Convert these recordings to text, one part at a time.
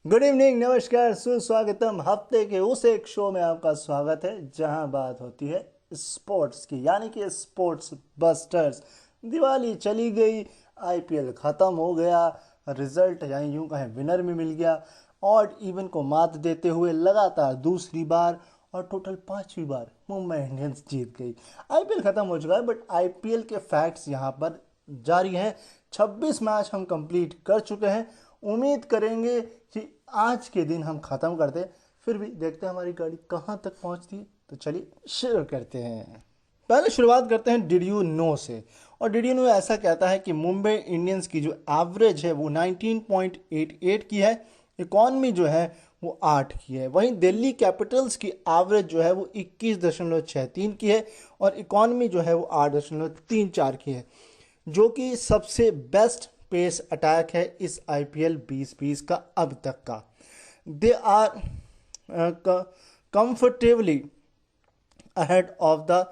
Good evening, नमस्कार, सुस्वागतम। हफ्ते के उस एक शो में आपका स्वागत है जहां बात होती है स्पोर्ट्स की, यानी कि स्पोर्ट्स बस्टर्स। दिवाली चली गई, आईपीएल खत्म हो गया, रिजल्ट यानी यूं कहें विनर में मिल गया। ऑड इवन को मात देते हुए लगातार दूसरी बार और टोटल पांचवी बार मुंबई इंडियंस जीत गई। आईपीएल खत्म हो चुका है, बट आईपीएल के फैक्ट्स यहाँ पर जारी हैं। 26 मैच हम कंप्लीट कर चुके हैं। उम्मीद करेंगे कि आज के दिन हम ख़त्म कर दें, फिर भी देखते हैं हमारी गाड़ी कहाँ तक पहुँचती है। तो चलिए शुरू करते हैं। पहले शुरुआत करते हैं डिड यू नो से। और डिड यू नो ऐसा कहता है कि मुंबई इंडियंस की जो एवरेज है वो 19.88 की है। इकॉनमी जो है वो 8 की है। वहीं दिल्ली कैपिटल्स की एवरेज जो है वो 21.63 की है और इकॉनमी जो है वो 8.34 की है, जो कि सबसे बेस्ट पेस अटैक है इस आईपीएल 2020 का अब तक का। They are comfortably ahead of the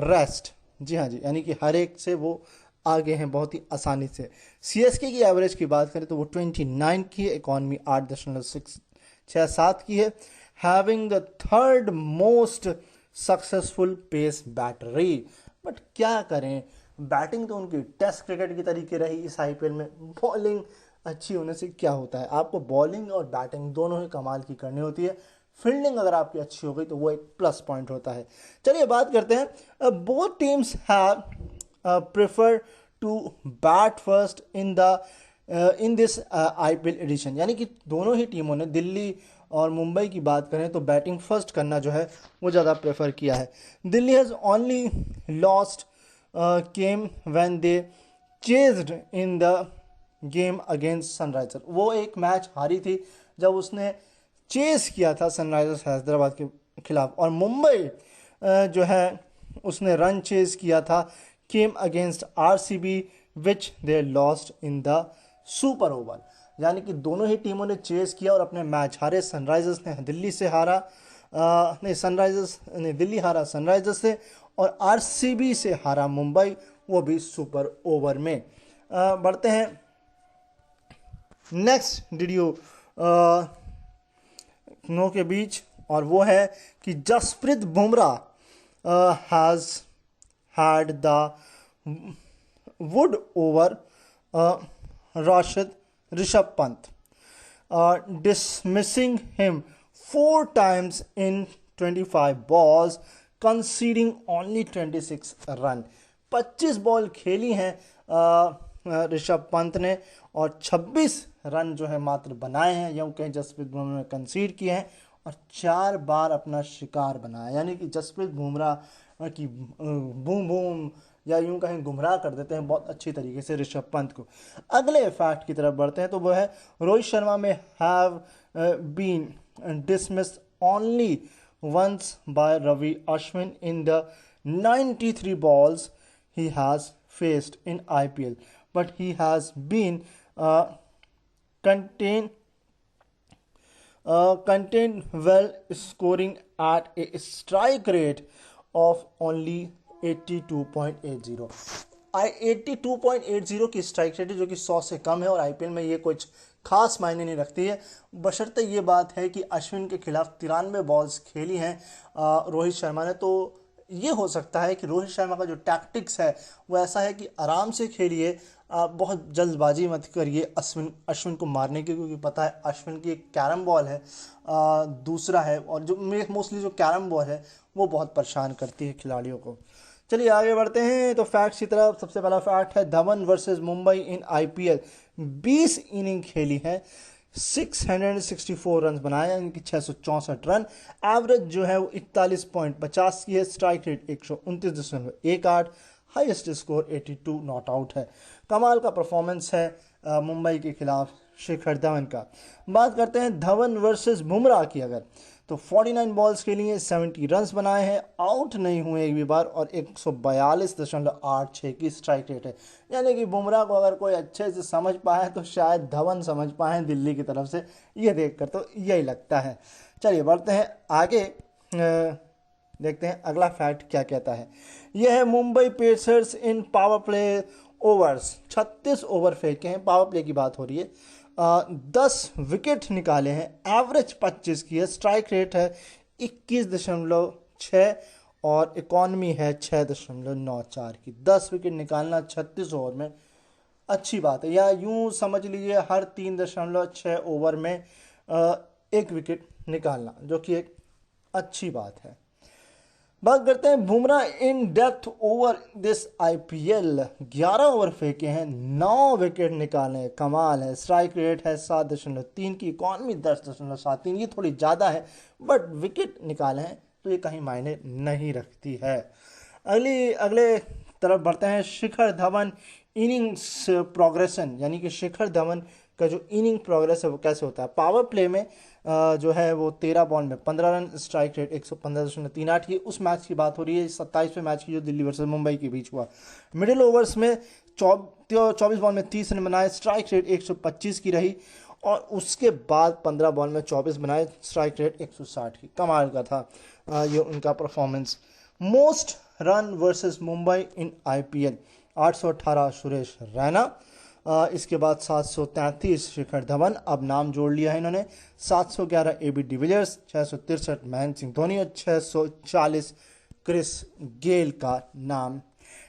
rest. जी हाँ जी, यानी कि हर एक से वो आगे हैं बहुत ही आसानी से। सीएसके की एवरेज की बात करें तो वो 29 की है, इकॉनमी 8.67 की है। Having the third most successful pace battery. But क्या करें, बैटिंग तो उनकी टेस्ट क्रिकेट की तरीके रही इस आईपीएल में। बॉलिंग अच्छी होने से क्या होता है, आपको बॉलिंग और बैटिंग दोनों ही कमाल की करनी होती है। फील्डिंग अगर आपकी अच्छी हो गई तो वो एक प्लस पॉइंट होता है। चलिए बात करते हैं। Both teams have prefer to bat first in this IPL edition, यानी कि दोनों ही टीमों ने, दिल्ली और मुंबई की बात करें तो बैटिंग फर्स्ट करना जो है वो ज़्यादा प्रेफर किया है। Delhi has only lost came when they chased in the game against Sunriser. वो एक मैच हारी थी जब उसने चेस किया था सनराइजर्स हैदराबाद के खिलाफ। और मुंबई जो है उसने रन चेस किया था game against RCB which they lost in the super over. यानी कि दोनों ही टीमों ने चेस किया और अपने मैच हारे। सनराइजर्स ने दिल्ली से हारा, नहीं सनराइजर्स ने दिल्ली हारा सनराइजर्स से, और आरसीबी से हारा मुंबई, वो भी सुपर ओवर में। बढ़ते हैं नेक्स्ट डिड यू नो के बीच, और वो है कि Jasprit Bumrah has had the wood over Rishabh Pant, dismissing him 4 times in 25 balls, conceding only 26 run. 25 ball खेली हैं ऋषभ पंत ने और 26 रन जो है मात्र बनाए हैं, यूँ कहें जसप्रीत बुमराह ने कंसीड किए हैं और 4 बार अपना शिकार बनाया। यानी कि जसप्रीत बुमराह की बूम बूम या यूं कहें गुमराह कर देते हैं बहुत अच्छी तरीके से ऋषभ पंत को। अगले फैक्ट की तरफ बढ़ते हैं तो वो है रोहित शर्मा में have been dismissed only once by Ravi Ashwin in the 93 balls he has faced in IPL, but he has been contained contained well, scoring at a strike rate of only 82.80। 82.80 की स्ट्राइक रेट है, जो कि 100 से कम है और आईपीएल में ये कुछ खास मायने नहीं रखती है, बशर्ते ये बात है कि अश्विन के खिलाफ 93 बॉल्स खेली हैं रोहित शर्मा ने। तो ये हो सकता है कि रोहित शर्मा का जो टैक्टिक्स है वो ऐसा है कि आराम से खेलिए, बहुत जल्दबाजी मत करिए अश्विन को मारने की, क्योंकि पता है अश्विन की एक कैरम बॉल है, दूसरा है, और जो मोस्टली जो कैरम बॉल है वो बहुत परेशान करती है खिलाड़ियों को। चलिए आगे बढ़ते हैं तो फैक्ट्स की तरफ। सबसे पहला फैक्ट है Dhawan versus Mumbai in IPL 20 inning खेली है, 664 रन बनाए, यानी कि 664 रन। एवरेज जो है वो 41.50 की है, strike rate 129.18, highest score 82 not out है। कमाल का परफॉर्मेंस है मुंबई के खिलाफ शिखर धवन का। बात करते हैं धवन वर्सेस बुमराह की अगर, तो 49 बॉल्स के लिए 70 रन्स बनाए हैं, आउट नहीं हुए एक भी बार, और 142.86 की स्ट्राइक रेट है। यानी कि बुमराह को अगर कोई अच्छे से समझ पाए तो शायद धवन समझ पाए दिल्ली की तरफ से, ये देखकर तो यही लगता है। चलिए बढ़ते हैं आगे, देखते हैं अगला फैक्ट क्या कहता है। यह है मुंबई पेसर्स इन पावर प्ले ओवर्स, 36 ओवर फेंके हैं, पावर प्ले की बात हो रही है। 10 विकेट निकाले हैं, एवरेज 25 की है, स्ट्राइक रेट है 21.6 और इकॉनमी है 6.94 की। 10 विकेट निकालना 36 ओवर में अच्छी बात है, या यूं समझ लीजिए हर 3.6 ओवर में एक विकेट निकालना, जो कि एक अच्छी बात है। बात करते हैं Bumrah in depth over this IPL. 11 over फेंके हैं, 9 विकेट निकाले हैं, कमाल है। स्ट्राइक रेट है 7.3 की, इकॉनमी 10.73, ये थोड़ी ज़्यादा है, बट विकेट निकाले हैं तो ये कहीं मायने नहीं रखती है। अगले तरफ बढ़ते हैं। शिखर धवन इनिंग्स प्रोग्रेशन, यानी कि शिखर धवन का जो इनिंग प्रोग्रेस है वो कैसे होता है। पावर प्ले में जो है वो 13 बॉल में 15 रन, स्ट्राइक रेट 115.38 की। उस मैच की बात हो रही है 27वें मैच की, जो दिल्ली वर्सेस मुंबई के बीच हुआ। मिडिल ओवर्स में 24 बॉल में 30 रन बनाए, स्ट्राइक रेट 125 की रही, और उसके बाद 15 बॉल में 24 बनाए, स्ट्राइक रेट 160 की। कमाल का था ये उनका performance. Most run versus Mumbai in IPL 818 Suresh Raina, इसके बाद 733 शिखर धवन, अब नाम जोड़ लिया है इन्होंने, 711 एबी डिविलियर्स, 663 महेंद्र सिंह धोनी और 640 क्रिस गेल का नाम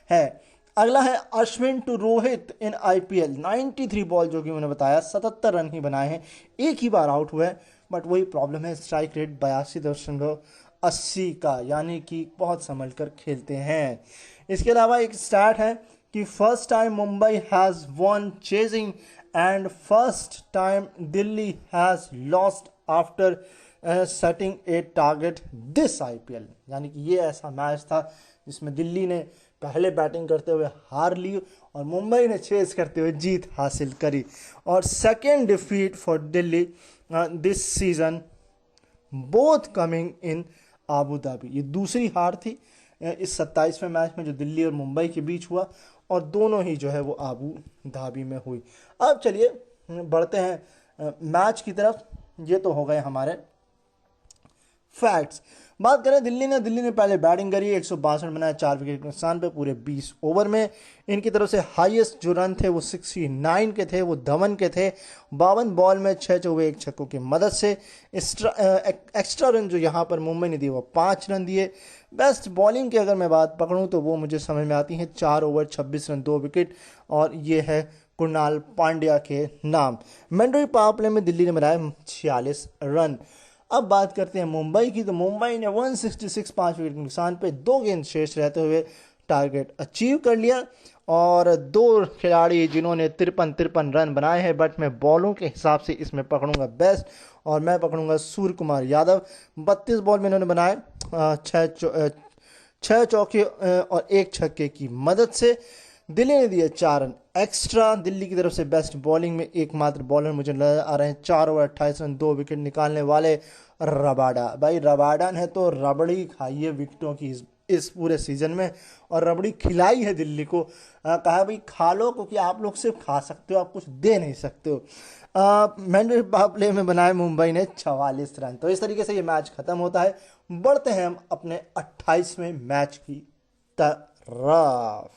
है। अगला है Ashwin to Rohit in IPL 93 ball, जो कि मैंने बताया 77 रन ही बनाए हैं, एक ही बार आउट हुए हैं, बट वही प्रॉब्लम है, स्ट्राइक रेट 82.80 का, यानी कि बहुत संभल कर खेलते हैं। इसके अलावा एक स्टैट है कि first time Mumbai has one chasing and first time Delhi has lost after setting A target this IPL, यानी कि ये ऐसा मैच था जिसमें दिल्ली ने पहले बैटिंग करते हुए हार ली और मुंबई ने चेज करते हुए जीत हासिल करी। और second defeat for Delhi this season, both coming in Abu Dhabi, ये दूसरी हार थी इस 27वें मैच में जो दिल्ली और मुंबई के बीच हुआ, और दोनों ही जो है वो आबू धाबी में हुई। अब चलिए बढ़ते हैं मैच की तरफ। ये तो हो गए हमारे फैक्ट्स। बात करें दिल्ली ने पहले बैटिंग करी, 162 बनाए, 4 विकेट के नुकसान पे पूरे 20 ओवर में। इनकी तरफ से हाईएस्ट जो रन थे वो 69 के थे, वो धवन के थे। 52 बॉल में 6 चौके 1 छक्कों की मदद से। एक्स्ट्रा रन जो यहाँ पर मुंबई ने दिए वो 5 रन दिए। बेस्ट बॉलिंग की अगर मैं बात पकड़ूँ तो वो मुझे समझ में आती है, 4 ओवर 26 रन 2 विकेट, और ये है कुणाल पांड्या के नाम। मैंडेटरी पावर प्ले में दिल्ली ने बनाए 46 रन। अब बात करते हैं मुंबई की, तो मुंबई ने 166 5 विकेट के नुकसान पे 2 गेंद शेष रहते हुए टारगेट अचीव कर लिया, और 2 खिलाड़ी जिन्होंने 53 रन बनाए हैं, बट मैं बॉलों के हिसाब से इसमें पकड़ूंगा बेस्ट, और मैं पकड़ूंगा सूर्य कुमार यादव। 32 बॉल में इन्होंने बनाए 6 चौके और 1 छक्के की मदद से। दिल्ली ने दिए 4 रन एक्स्ट्रा। दिल्ली की तरफ से बेस्ट बॉलिंग में एकमात्र बॉलर मुझे नजर आ रहे हैं, 4 ओवर 28 रन 2 विकेट निकालने वाले रबाडा। भाई रबाडा ने तो रबड़ी खाई है विकेटों की इस पूरे सीजन में, और रबड़ी खिलाई है दिल्ली को। कहा भाई खा लो, क्योंकि आप लोग सिर्फ खा सकते हो, आप कुछ दे नहीं सकते हो। मैंडेटरी पावर प्ले में बनाए मुंबई ने 44 रन। तो इस तरीके से ये मैच खत्म होता है। बढ़ते हैं हम अपने 28वें मैच की तरफ।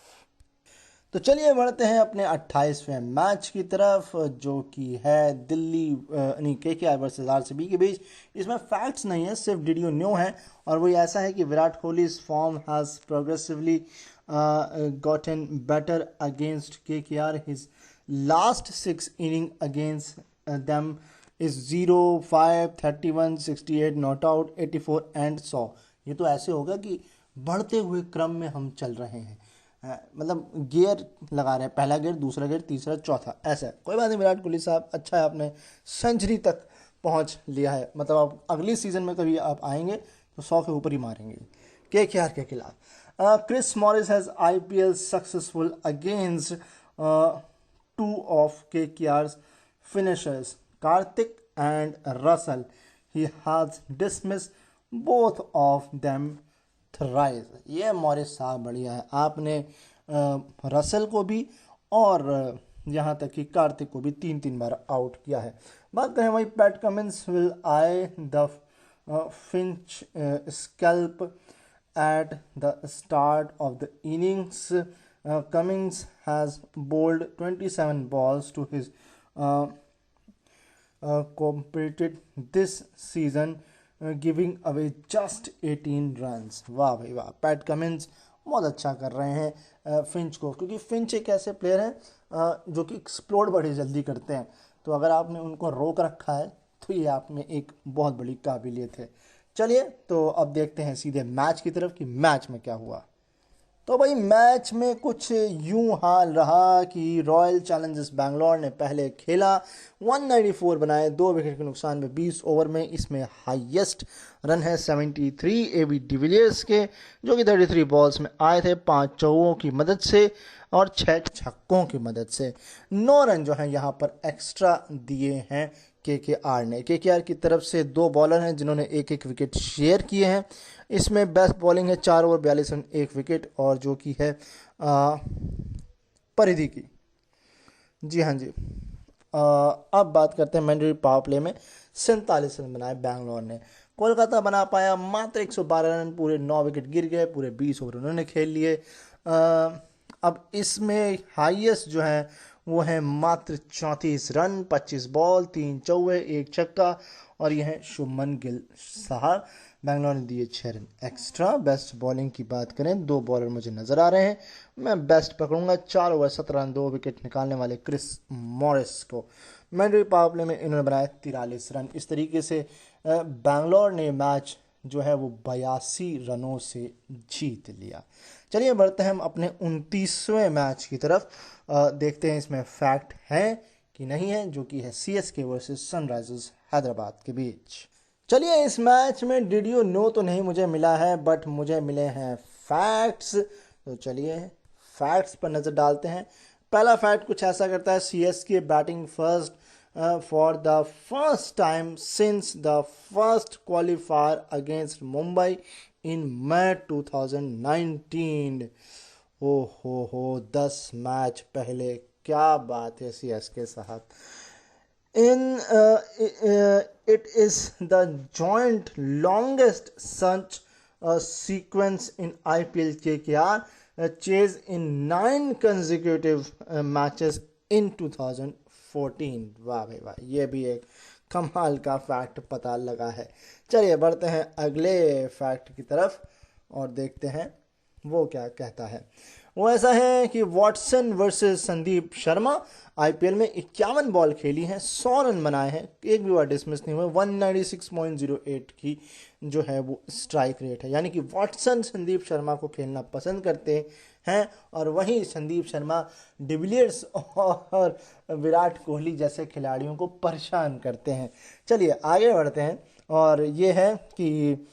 तो चलिए बढ़ते हैं अपने 28वें मैच की तरफ, जो कि है दिल्ली यानी केकेआर वर्सेस आरसीबी के बीच। इसमें फैक्ट्स नहीं है, सिर्फ डिड यू नो है, और वो ऐसा है कि Virat Kohli's form has progressively gotten better against KKR. His last 6 inning against them is 0, 5, 31, 68, not out, 84 and 100. ये तो ऐसे होगा कि बढ़ते हुए क्रम में हम चल रहे हैं, मतलब गियर लगा रहे हैं, पहला गियर, दूसरा गियर, तीसरा, चौथा, ऐसा। कोई बात नहीं, विराट कोहली साहब अच्छा है, आपने सेंचुरी तक पहुंच लिया है, मतलब आप अगली सीजन में कभी आप आएंगे तो 100 के ऊपर ही मारेंगे केकेआर के खिलाफ। Chris Morris has IPL successful against 2 of KKR's finishers, Karthik and Russell. He has dismissed both of them thrice. ये मॉरिस साहब बढ़िया है, आपने रसल को भी और यहाँ तक कि कार्तिक को भी 3 बार आउट किया है। बात करें वही PAT Cummins will I the Finch scalp at the start of the innings. Cummins has bowled 27 balls to his competed this season, giving away just 18 runs। वाह भाई वाह, पैट कमिंस बहुत अच्छा कर रहे हैं फिंच को, क्योंकि फिंच एक ऐसे प्लेयर हैं जो कि एक्सप्लोड बड़ी जल्दी करते हैं। तो अगर आपने उनको रोक रखा है तो ये आप में एक बहुत बड़ी काबिलियत है। चलिए तो अब देखते हैं सीधे मैच की तरफ कि मैच में क्या हुआ। तो भाई मैच में कुछ यूं हाल रहा कि रॉयल चैलेंजर्स बैंगलोर ने पहले खेला, 194 बनाए 2 विकेट के नुकसान में 20 ओवर में। इसमें हाईएस्ट रन है 73 एबी डिविलियर्स के, जो कि 33 बॉल्स में आए थे 5 चौकों की मदद से और 6 छक्कों की मदद से। 9 रन जो हैं यहाँ पर एक्स्ट्रा दिए हैं केकेआर ने। केकेआर की तरफ से 2 बॉलर हैं जिन्होंने एक एक विकेट शेयर किए हैं। इसमें बेस्ट बॉलिंग है 4 ओवर 42 रन 1 विकेट, और जो कि है परिधि की। जी हाँ जी। अब बात करते हैं मैंडेटरी पावर प्ले में 47 रन बनाए बैंगलोर ने। कोलकाता बना पाया मात्र 112 रन, पूरे 9 विकेट गिर गए, पूरे 20 ओवर उन्होंने खेल लिए। अब इसमें हाईएस्ट जो है वो है मात्र 34 रन, 25 बॉल, 3 चौके, 1 छक्का, और यह है शुभमन गिल साहब। बैंगलोर ने दिए 6 रन एक्स्ट्रा। बेस्ट बॉलिंग की बात करें 2 बॉलर मुझे नज़र आ रहे हैं, मैं बेस्ट पकड़ूंगा। 4 ओवर 17 रन 2 विकेट निकालने वाले क्रिस मॉरिस को। मैंडेटरी पावर प्ले में इन्होंने बनाए 43 रन। इस तरीके से बैंगलोर ने मैच जो है वो 82 रनों से जीत लिया। चलिए बढ़ते हैं हम अपने 29वें मैच की तरफ। देखते हैं इसमें फैक्ट है कि नहीं है, जो कि है सीएसके वर्सेस सनराइजर्स हैदराबाद के बीच। चलिए इस मैच में डिड यू नो तो नहीं मुझे मिला है, बट मुझे मिले हैं फैक्ट्स। तो चलिए फैक्ट्स पर नज़र डालते हैं। पहला फैक्ट कुछ ऐसा करता है, CSK batting first for the first time since the first qualifier against Mumbai in May 2019। हो 10 मैच पहले, क्या बात है सीएसके साहब। It is the joint longest such sequence in IPL KKR chase in 9 consecutive matches in 2014। वाह भाई वाह, ये भी एक कमाल का फैक्ट पता लगा है। चलिए बढ़ते हैं अगले फैक्ट की तरफ और देखते हैं वो क्या कहता है। वो ऐसा है कि Watson versus Sandeep Sharma, IPL में 51 बॉल खेली हैं, 100 रन बनाए हैं, एक भी बार डिसमिस नहीं हुए। 196.08 की जो है वो स्ट्राइक रेट है, यानी कि वॉटसन संदीप शर्मा को खेलना पसंद करते हैं, और वहीं संदीप शर्मा डिविलियर्स और विराट कोहली जैसे खिलाड़ियों को परेशान करते हैं। चलिए आगे बढ़ते हैं, और ये है कि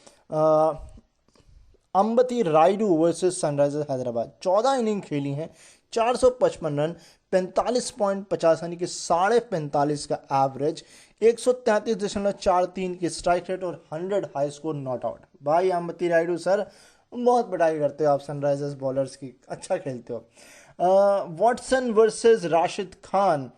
Ambati Rayudu versus Sunrisers Hyderabad, 14 inning खेली हैं, 455 रन, 45.50 यानी कि 45.5 का एवरेज, 133.43 की स्ट्राइक रेट और 100 हाई स्कोर नॉट आउट। भाई अंबती रायडू सर बहुत पिटाई करते हो आप सनराइजर्स बॉलर्स की, अच्छा खेलते हो। Watson versus Rashid Khan,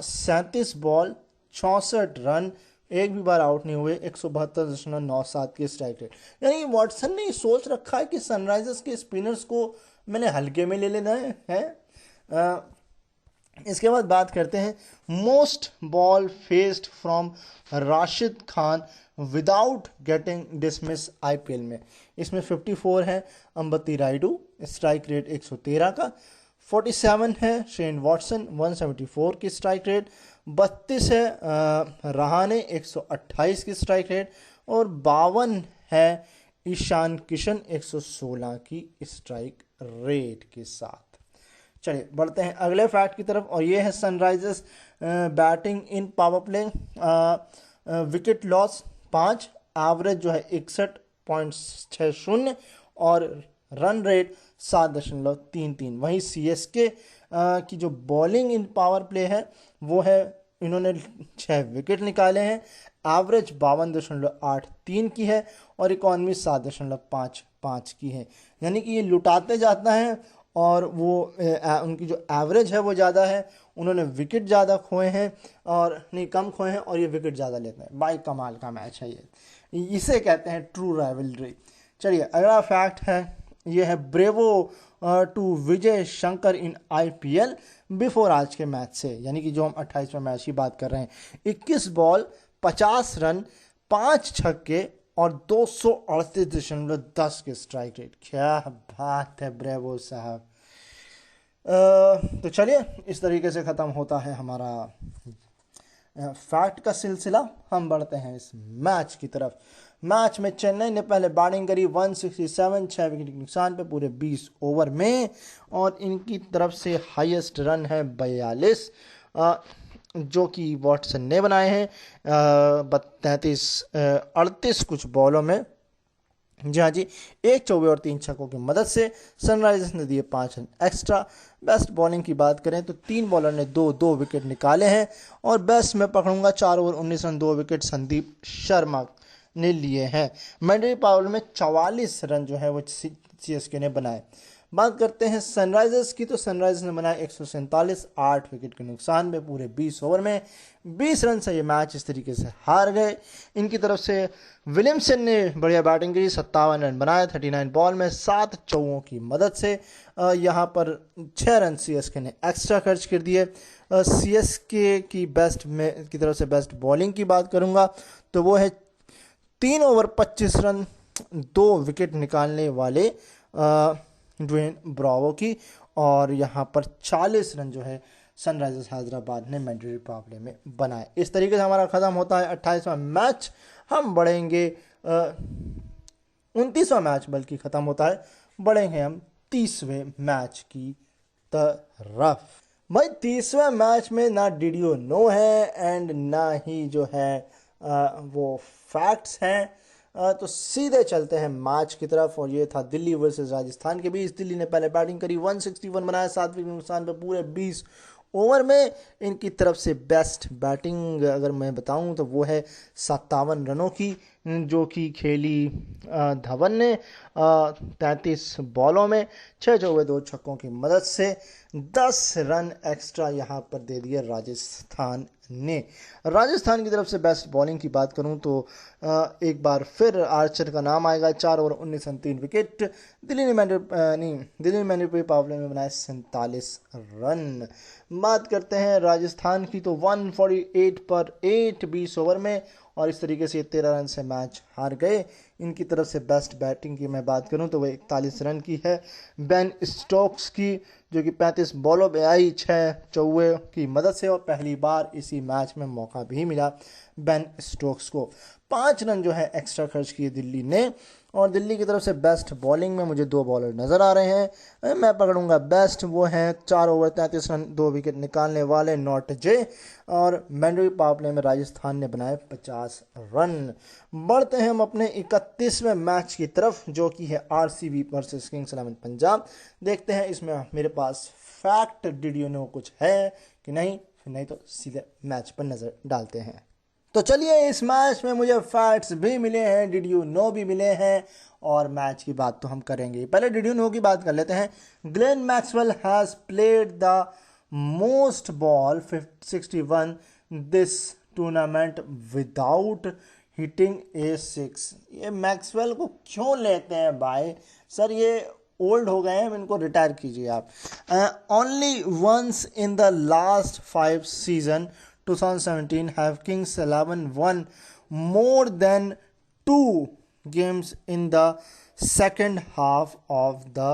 37 ball 64 run, एक भी बार आउट नहीं हुए, 172.97 की स्ट्राइक रेट। यानी वॉटसन ने सोच रखा है कि सनराइजर्स के स्पिनर्स को मैंने हल्के में ले लेना है। इसके बाद बात करते हैं most ball faced from Rashid Khan without getting dismiss IPL में। इसमें 54 है अंबती रायडू, स्ट्राइक रेट 113 का, 47 है शेन वॉटसन 174 की स्ट्राइक रेट, 32 है रहाने 128 की स्ट्राइक रेट, और 52 है ईशान किशन 116 की स्ट्राइक रेट के साथ। चलिए बढ़ते हैं अगले फैक्ट की तरफ, और ये है Sunrisers batting in power play. Wicket loss 5, average जो है 61.60 और रन रेट 7.33। वहीं सीएसके की जो बॉलिंग इन पावर प्ले है वो है, इन्होंने 6 विकेट निकाले हैं, एवरेज 52.83 की है और इकॉनमी 7.55 की है। यानी कि ये लुटाते जाता है, और वो उनकी जो एवरेज है वो ज़्यादा है, उन्होंने विकेट ज़्यादा खोए हैं, और नहीं कम खोए हैं, और ये विकेट ज़्यादा लेते हैं। भाई कमाल का मैच है ये, इसे कहते हैं ट्रू राइवलरी। चलिए अगला फैक्ट है ये है Bravo to Vijay Shankar in IPL before आज के मैच से, यानी कि जो हम 28वें मैच की बात कर रहे हैं। 21 बॉल 50 रन 5 छक्के और 238.10 के स्ट्राइक रेट। क्या बात है ब्रेवो साहब। तो चलिए इस तरीके से ख़त्म होता है हमारा फैक्ट का सिलसिला। हम बढ़ते हैं इस मैच की तरफ। मैच में चेन्नई ने पहले बैटिंग करी 167, 6 विकेट के नुकसान पे पूरे 20 ओवर में, और इनकी तरफ से हाईएस्ट रन है 42, जो कि वॉटसन ने बनाए हैं 38 कुछ बॉलों में। जी हाँ जी, 1 चौके और 3 छक्कों की मदद से सनराइजर्स ने दिए 5 रन एक्स्ट्रा। बेस्ट बॉलिंग की बात करें तो 3 बॉलर ने 2 विकेट निकाले हैं, और बेस्ट में पकड़ूंगा 4 over 19 run 2 wicket Sandeep Sharma ने लिए हैं। मैंडेरी पावर में 44 रन जो है वो CSK ने बनाए। बात करते हैं सनराइजर्स की, तो सनराइजर्स ने बनाए 147, 8 विकेट के नुकसान में पूरे 20 ओवर में। 20 रन से ये मैच इस तरीके से हार गए। इनकी तरफ से विलियमसन ने बढ़िया बैटिंग की, 57 रन बनाए 39 बॉल में 7 चौकों की मदद से। यहाँ पर 6 रन CSK ने एक्स्ट्रा खर्च कर दिए। CSK की बेस्ट में की तरफ से बेस्ट बॉलिंग की बात करूँगा तो वो है 3 ओवर 25 रन 2 विकेट निकालने वाले ड्वेन ब्रावो की, और यहाँ पर 40 रन जो है सनराइजर्स हैदराबाद ने मैंडेटरी पावर प्ले में बनाए। इस तरीके से हमारा ख़त्म होता है 28वां मैच। हम बढ़ेंगे 29वां मैच बल्कि ख़त्म होता है, बढ़ेंगे हम 30वें मैच की तरफ। भाई 30वें मैच में ना डीडीओ नो है एंड ना ही जो है वो फैक्ट्स हैं। तो सीधे चलते हैं मैच की तरफ, और ये था दिल्ली वर्सेस राजस्थान के बीच। दिल्ली ने पहले बैटिंग करी, 161 बनाया 7 विकेट नुकसान पे पूरे 20 ओवर में। इनकी तरफ से बेस्ट बैटिंग अगर मैं बताऊं तो वो है 57 रनों की, जो कि खेली धवन ने 33 बॉलों में 6 चौके 2 छक्कों की मदद से। 10 रन एक्स्ट्रा यहाँ पर दे दिए राजस्थान ने। राजस्थान की तरफ से बेस्ट बॉलिंग की बात करूं तो एक बार फिर आर्चर का नाम आएगा। 4 ओवर 19 रन 3 विकेट। दिल्ली ने मैंडेटरी पावर प्ले में बनाए 47 रन। बात करते हैं राजस्थान की, तो 148 पर 8 20 ओवर में, और इस तरीके से 13 रन से मैच हार गए। इनकी तरफ से बेस्ट बैटिंग की मैं बात करूं तो वो 41 रन की है बेन स्टोक्स की, जो कि 35 बॉलों पे आई 6 चौके की मदद से, और पहली बार इसी मैच में मौका भी मिला बेन स्टोक्स को। 5 रन जो है एक्स्ट्रा खर्च किए दिल्ली ने। और दिल्ली की तरफ से बेस्ट बॉलिंग में मुझे 2 बॉलर नज़र आ रहे हैं, मैं पकड़ूंगा बेस्ट। वो हैं 4 ओवर 33 रन 2 विकेट निकालने वाले नॉट जे, और मैंडेटरी पावर प्ले में राजस्थान ने बनाए 50 रन। बढ़ते हैं हम अपने 31वें मैच की तरफ, जो कि है RCB वर्सेस किंग्स 11 पंजाब। देखते हैं इसमें मेरे पास फैक्ट डीडीओ नो कुछ है कि नहीं, फिर नहीं तो सीधे मैच पर नज़र डालते हैं। तो चलिए इस मैच में मुझे फैक्ट्स भी मिले हैं, डिड यू नो भी मिले हैं, और मैच की बात तो हम करेंगे। पहले डिड यू नो की बात कर लेते हैं। Glenn Maxwell has played the most ball 61 this tournament without hitting A6। ये मैक्सवेल को क्यों लेते हैं भाई? सर ये ओल्ड हो गए हैं, इनको रिटायर कीजिए आप। Only once in the last 5 season 2017 have Kings 11 won more than 2 games in the second half of the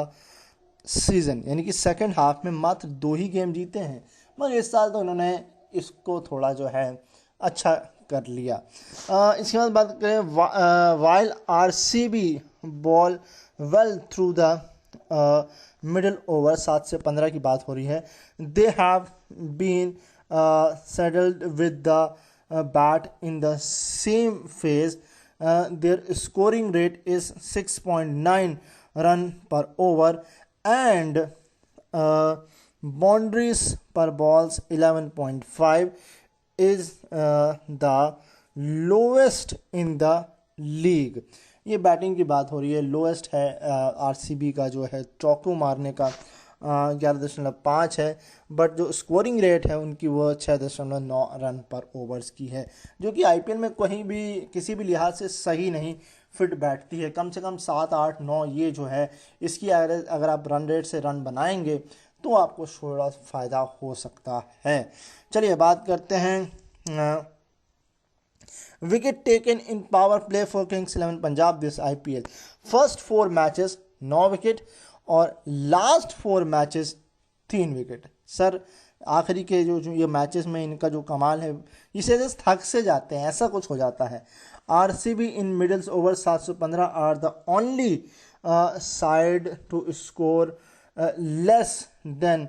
season। यानी कि सेकेंड हाफ में मात्र 2 ही गेम जीते हैं, मगर इस साल तो उन्होंने इसको थोड़ा जो है अच्छा कर लिया। इसके बाद बात करें while RCB ball well through the middle over 7 से 15 की बात हो रही है। They have been settled with the bat in the same phase. Their scoring rate is 6.9 run per over and boundaries per balls 11.5 is the lowest in the league। ये batting की बात हो रही है, लोएस्ट है RCB का जो है चौको मारने का 11.5 है, बट जो स्कोरिंग रेट है उनकी वो 6.9 रन पर ओवर्स की है, जो कि आईपीएल में कहीं भी किसी भी लिहाज से सही नहीं फिट बैठती है। कम से कम 7, 8, 9 ये जो है इसकी एवरेज अगर आप रन रेट से रन बनाएंगे तो आपको थोड़ा फ़ायदा हो सकता है। चलिए बात करते हैं wicket taken in power play for Kings 11 Punjab this IPL. First 4 matches 9 wicket और लास्ट 4 मैचेस 3 विकेट। सर आखिरी के जो ये मैचेस में इनका जो कमाल है, इसे जस्ट थक से जाते हैं, ऐसा कुछ हो जाता है। RCB in middles over 715 are the only side to score less than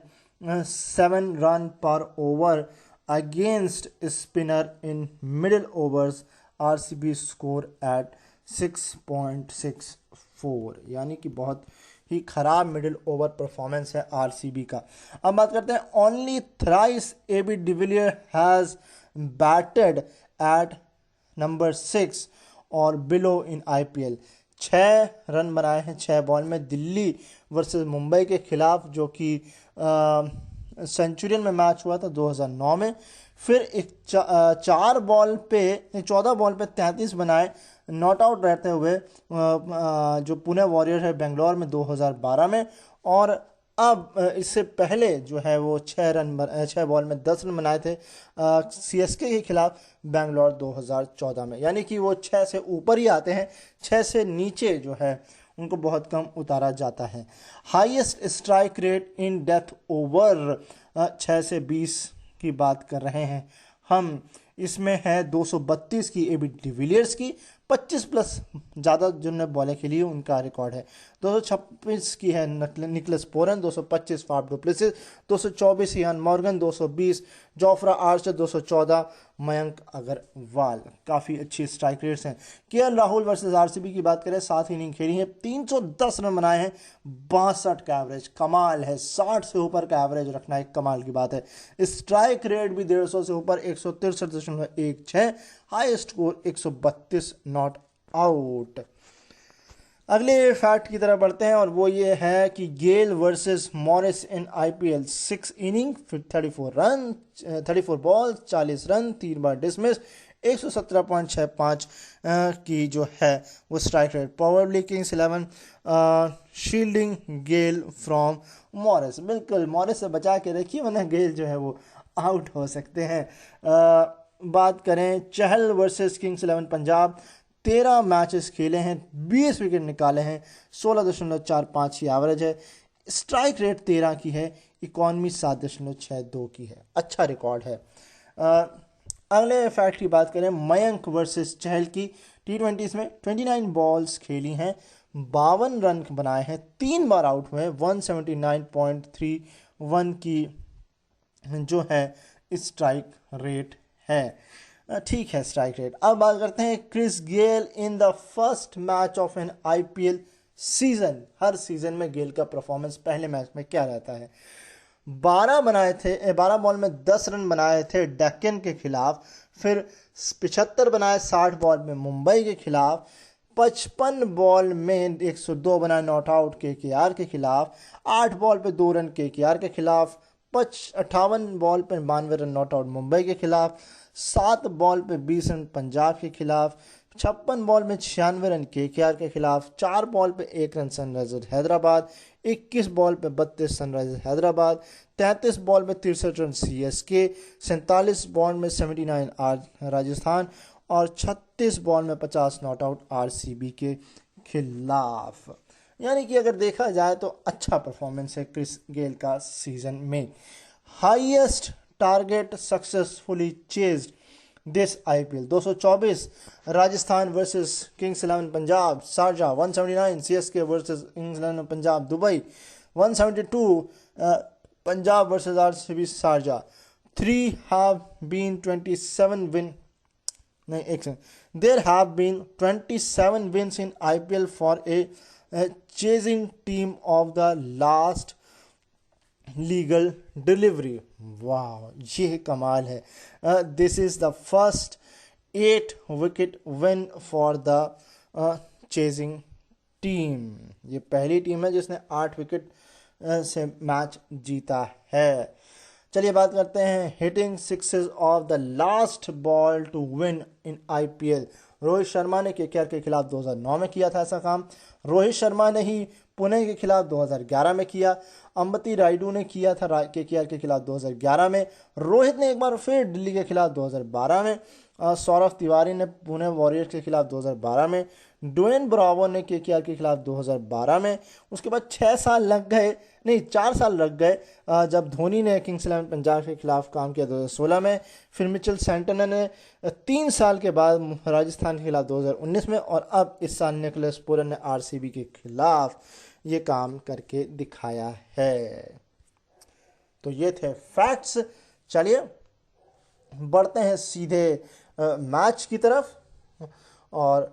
7 run per over against spinner in middle overs. RCB score at 6.64, यानी कि बहुत ही खराब मिडिल ओवर परफॉर्मेंस है आरसीबी का। अब बात करते हैं only thrice AB de Villiers has batted at number 6 और बिलो इन आईपीएल। 6 रन बनाए हैं 6 बॉल में दिल्ली वर्सेस मुंबई के खिलाफ, जो कि सेंचुरियन में मैच हुआ था 2009 में। फिर एक 14 बॉल पे 33 बनाए नॉट आउट रहते हुए जो पुणे वॉरियर है बेंगलोर में 2012 में। और अब इससे पहले जो है वो 6 बॉल में 10 रन बनाए थे सीएसके के खिलाफ बेंगलोर 2014 में। यानी कि वो 6 से ऊपर ही आते हैं, 6 से नीचे जो है उनको बहुत कम उतारा जाता है। Highest strike rate in death over 6 से 20 की बात कर रहे हैं हम। इसमें है 232 की एबी डिविलियर्स की, 25 प्लस ज़्यादा जिन्होंने बॉलें खेली है उनका रिकॉर्ड है। 226 की है Nicholas Pooran, 225 Faf du Plessis, 224 Eoin Morgan, 220 Jofra Archer, 214 Mayank Agarwal. काफ़ी अच्छी स्ट्राइक रेट्स हैं। केएल राहुल वर्सेस आरसीबी की बात करें, 7 इनिंग खेली है, 310 रन बनाए हैं, 62 का एवरेज। कमाल है, 60 से ऊपर का एवरेज रखना एक कमाल की बात है। स्ट्राइक रेट भी 150 से ऊपर, 163.16, हाई स्कोर 132 नॉट आउट। अगले फैक्ट की तरफ बढ़ते हैं और वो ये है कि Gayle versus Morris in IPL. 6 inning, फिर 34 बॉल, 40 रन, 3 बार डिसमिस, 117.65 की जो है वो strike rate. Power kings 11 shielding Gayle from Morris. बिल्कुल मॉरिस से बचा के रखिए, वरना गेल जो है वो आउट हो सकते हैं। बात करें चहल वर्सेस किंग्स 11 पंजाब, 13 मैचेस खेले हैं, 20 विकेट निकाले हैं, 16.45 की एवरेज है। स्ट्राइक रेट 13 की है, इकॉनमी 7.62 की है। अच्छा रिकॉर्ड है। अगले फैक्ट की बात करें मयंक वर्सेस चहल की, T20s में 29 बॉल्स खेली हैं, 52 रन बनाए हैं, 3 बार आउट हुए, 179.31 की जो है स्ट्राइक रेट है। ठीक है स्ट्राइक रेट। अब बात करते हैं Chris Gayle in the first match of an IPL season. हर सीजन में गेल का परफॉर्मेंस पहले मैच में क्या रहता है। 12 बॉल में 10 रन बनाए थे डेक्कन के खिलाफ, फिर 75 बनाए 60 बॉल में मुंबई के खिलाफ, 55 बॉल में 102 बनाए नॉट आउट केकेआर के खिलाफ, 8 बॉल पे 2 रन केकेआर के खिलाफ, 58 बॉल पे 92 रन नॉट आउट मुंबई के खिलाफ, 7 बॉल पे 20 रन पंजाब के खिलाफ, 56 बॉल में 96 रन केकेआर के खिलाफ, 4 बॉल पे 1 रन सनराइजर्स हैदराबाद, 21 बॉल पे 32 सनराइजर्स हैदराबाद, 33 बॉल में 63 रन सीएसके, 47 बॉल में 79 राजस्थान और 36 बॉल में 50 नॉट आउट आरसीबी के खिलाफ। यानी कि अगर देखा जाए तो अच्छा परफॉर्मेंस है क्रिस गेल का सीजन में। Highest target successfully chased this IPL 224 Rajasthan versus Kings 11 Punjab Sharjah, 179 CSK versus Kings 11 Punjab Dubai, 172 Punjab versus RCB Sharjah. 3 have been 27 win नहीं एक second there have been 27 wins in IPL for a chasing team of the last legal delivery. वाह ये कमाल है। This is the first 8 wicket win for the chasing team. ये पहली team है जिसने 8 विकेट से मैच जीता है। चलिए बात करते हैं hitting sixes off the last ball to win in IPL. Rohit Sharma ने केकेआर के खिलाफ 2009 में किया था ऐसा काम। रोहित शर्मा ने ही पुणे के खिलाफ 2011 में किया। अंबती रायडू ने किया था केकेआर के खिलाफ 2011 में। रोहित ने एक बार फिर दिल्ली के खिलाफ 2012 में। सौरव तिवारी ने पुणे वॉरियर्स के खिलाफ 2012 में। ड्वेन ब्रावो ने केकेआर के खिलाफ 2012 में। उसके बाद 6 साल लग गए, नहीं 4 साल लग गए जब धोनी ने किंग्स इलेवन पंजाब के खिलाफ काम किया 2016 में। फिर मिचेल सेंटनर ने 3 साल के बाद राजस्थान के खिलाफ 2019 में, और अब इस साल निकोलस पूरन ने आरसीबी के खिलाफ ये काम करके दिखाया है। तो ये थे फैक्ट्स। चलिए बढ़ते हैं सीधे मैच की तरफ और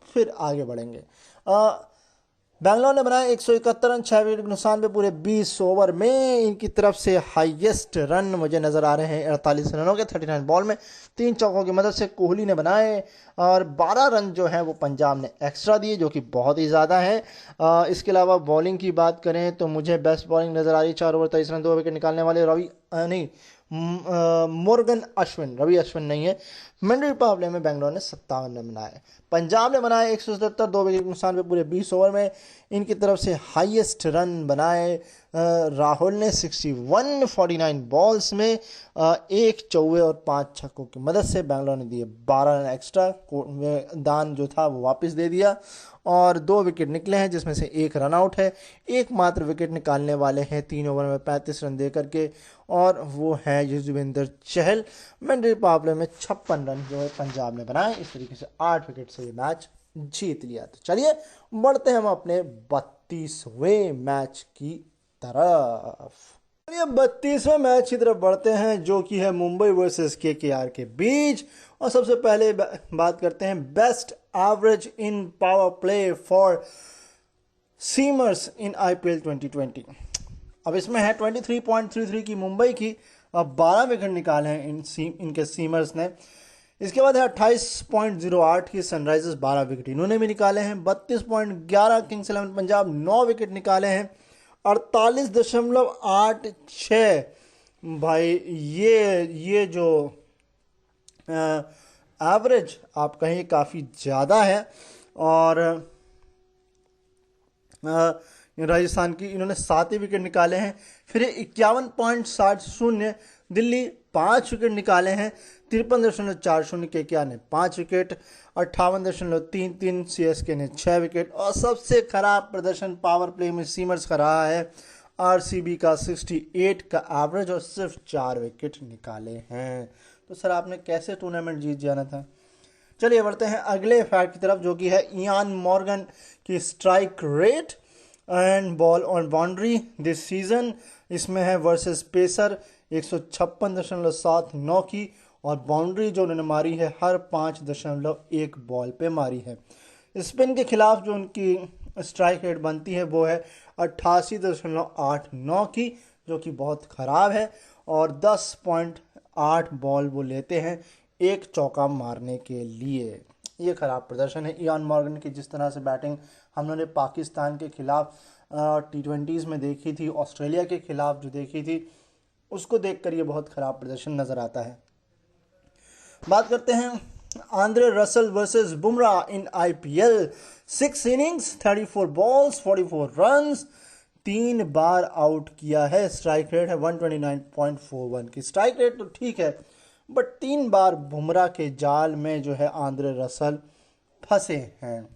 फिर आगे बढ़ेंगे। बैंगलोर ने बनाए 171 रन, 6 विकेट के नुकसान पे पूरे 20 ओवर में। इनकी तरफ से हाईएस्ट रन मुझे नज़र आ रहे हैं 48 रनों के 39 बॉल में। 3 चौकों की मदद से कोहली ने बनाए, और 12 रन जो है वो पंजाब ने एक्स्ट्रा दिए, जो कि बहुत ही ज़्यादा है। इसके अलावा बॉलिंग की बात करें तो मुझे बेस्ट बॉलिंग नज़र आ रही है। 4 ओवर 23 रन 2 विकेट निकालने वाले रवि अश्विन नहीं है। मंडी पावले में बैंगलोर ने 57 रन बनाए। पंजाब ने बनाए 177, 2 विकेट नुकसान पे पूरे 20 ओवर में। इनकी तरफ से हाईएस्ट रन बनाए राहुल ने 61 49 बॉल्स में, 1 चौवे और 5 छक्कों की मदद से। बैंगलोर ने दिए 12 रन एक्स्ट्रा, दान जो था वो वापस दे दिया, और 2 विकेट निकले हैं जिसमें से 1 रन आउट है। एकमात्र विकेट निकालने वाले हैं 3 ओवर में 35 रन दे करके, और वो है युजवेंद्र चहल। मंडी पावले में 56 रन जो है पंजाब ने बनाए। इस तरीके से 8 विकेट से ये मैच जीत लिया। तो चलिए बढ़ते हैं हम अपने 32वें मैच की तरफ। चलिए 32वें मैच की तरफ बढ़ते हैं, जो कि है मुंबई वर्सेस केकेआर के बीच। और सबसे पहले बात करते हैं best average in power play for seamers in IPL 2020। अब इसमें है 23.33 की मुंबई की, अब 12 विकेट निकाले हैं इनके सीमर्स ने। इसके बाद है 28.08 की सनराइजर्स, 12 विकेट इन्होंने भी निकाले हैं। 32.11 किंग्स इलेवन पंजाब, 9 विकेट निकाले हैं। 48.86 भाई ये जो एवरेज आप कहें काफ़ी ज़्यादा है। और राजस्थान की इन्होंने 7 विकेट निकाले हैं। फिर 51.60 दिल्ली, 5 विकेट निकाले हैं। 53.40 केकेआर ने 5 विकेट। 58.33 सीएसके ने 6 विकेट। और सबसे खराब प्रदर्शन पावर प्ले में सीमर्स का रहा है आरसीबी का 68 का एवरेज, और सिर्फ 4 विकेट निकाले हैं। तो सर आपने कैसे टूर्नामेंट जीत जाना था। चलिए बढ़ते हैं अगले फैक्ट की तरफ, जो कि है इयान मॉर्गन की strike rate and ball on boundary this season. इसमें है वर्सेस पेसर 156.79 की, और बाउंड्री जो उन्होंने मारी है हर 5.1 बॉल पे मारी है। स्पिन के खिलाफ जो उनकी स्ट्राइक रेट बनती है वो है 88.89 की, जो कि बहुत ख़राब है। और 10.8 बॉल वो लेते हैं एक चौका मारने के लिए। ये ख़राब प्रदर्शन है इयान मॉर्गन की। जिस तरह से बैटिंग हम लोगों ने पाकिस्तान के खिलाफ T20s में देखी थी, ऑस्ट्रेलिया के खिलाफ जो देखी थी, उसको देखकर ये बहुत ख़राब प्रदर्शन नज़र आता है। बात करते हैं आंद्रे रसल वर्सेस बुमराह इन आईपीएल। 6 इनिंग्स 34 बॉल्स 44 रन्स, 3 बार आउट किया है। स्ट्राइक रेट है 129.41 की। स्ट्राइक रेट तो ठीक है, बट 3 बार बुमराह के जाल में जो है आंद्रे रसल फंसे हैं।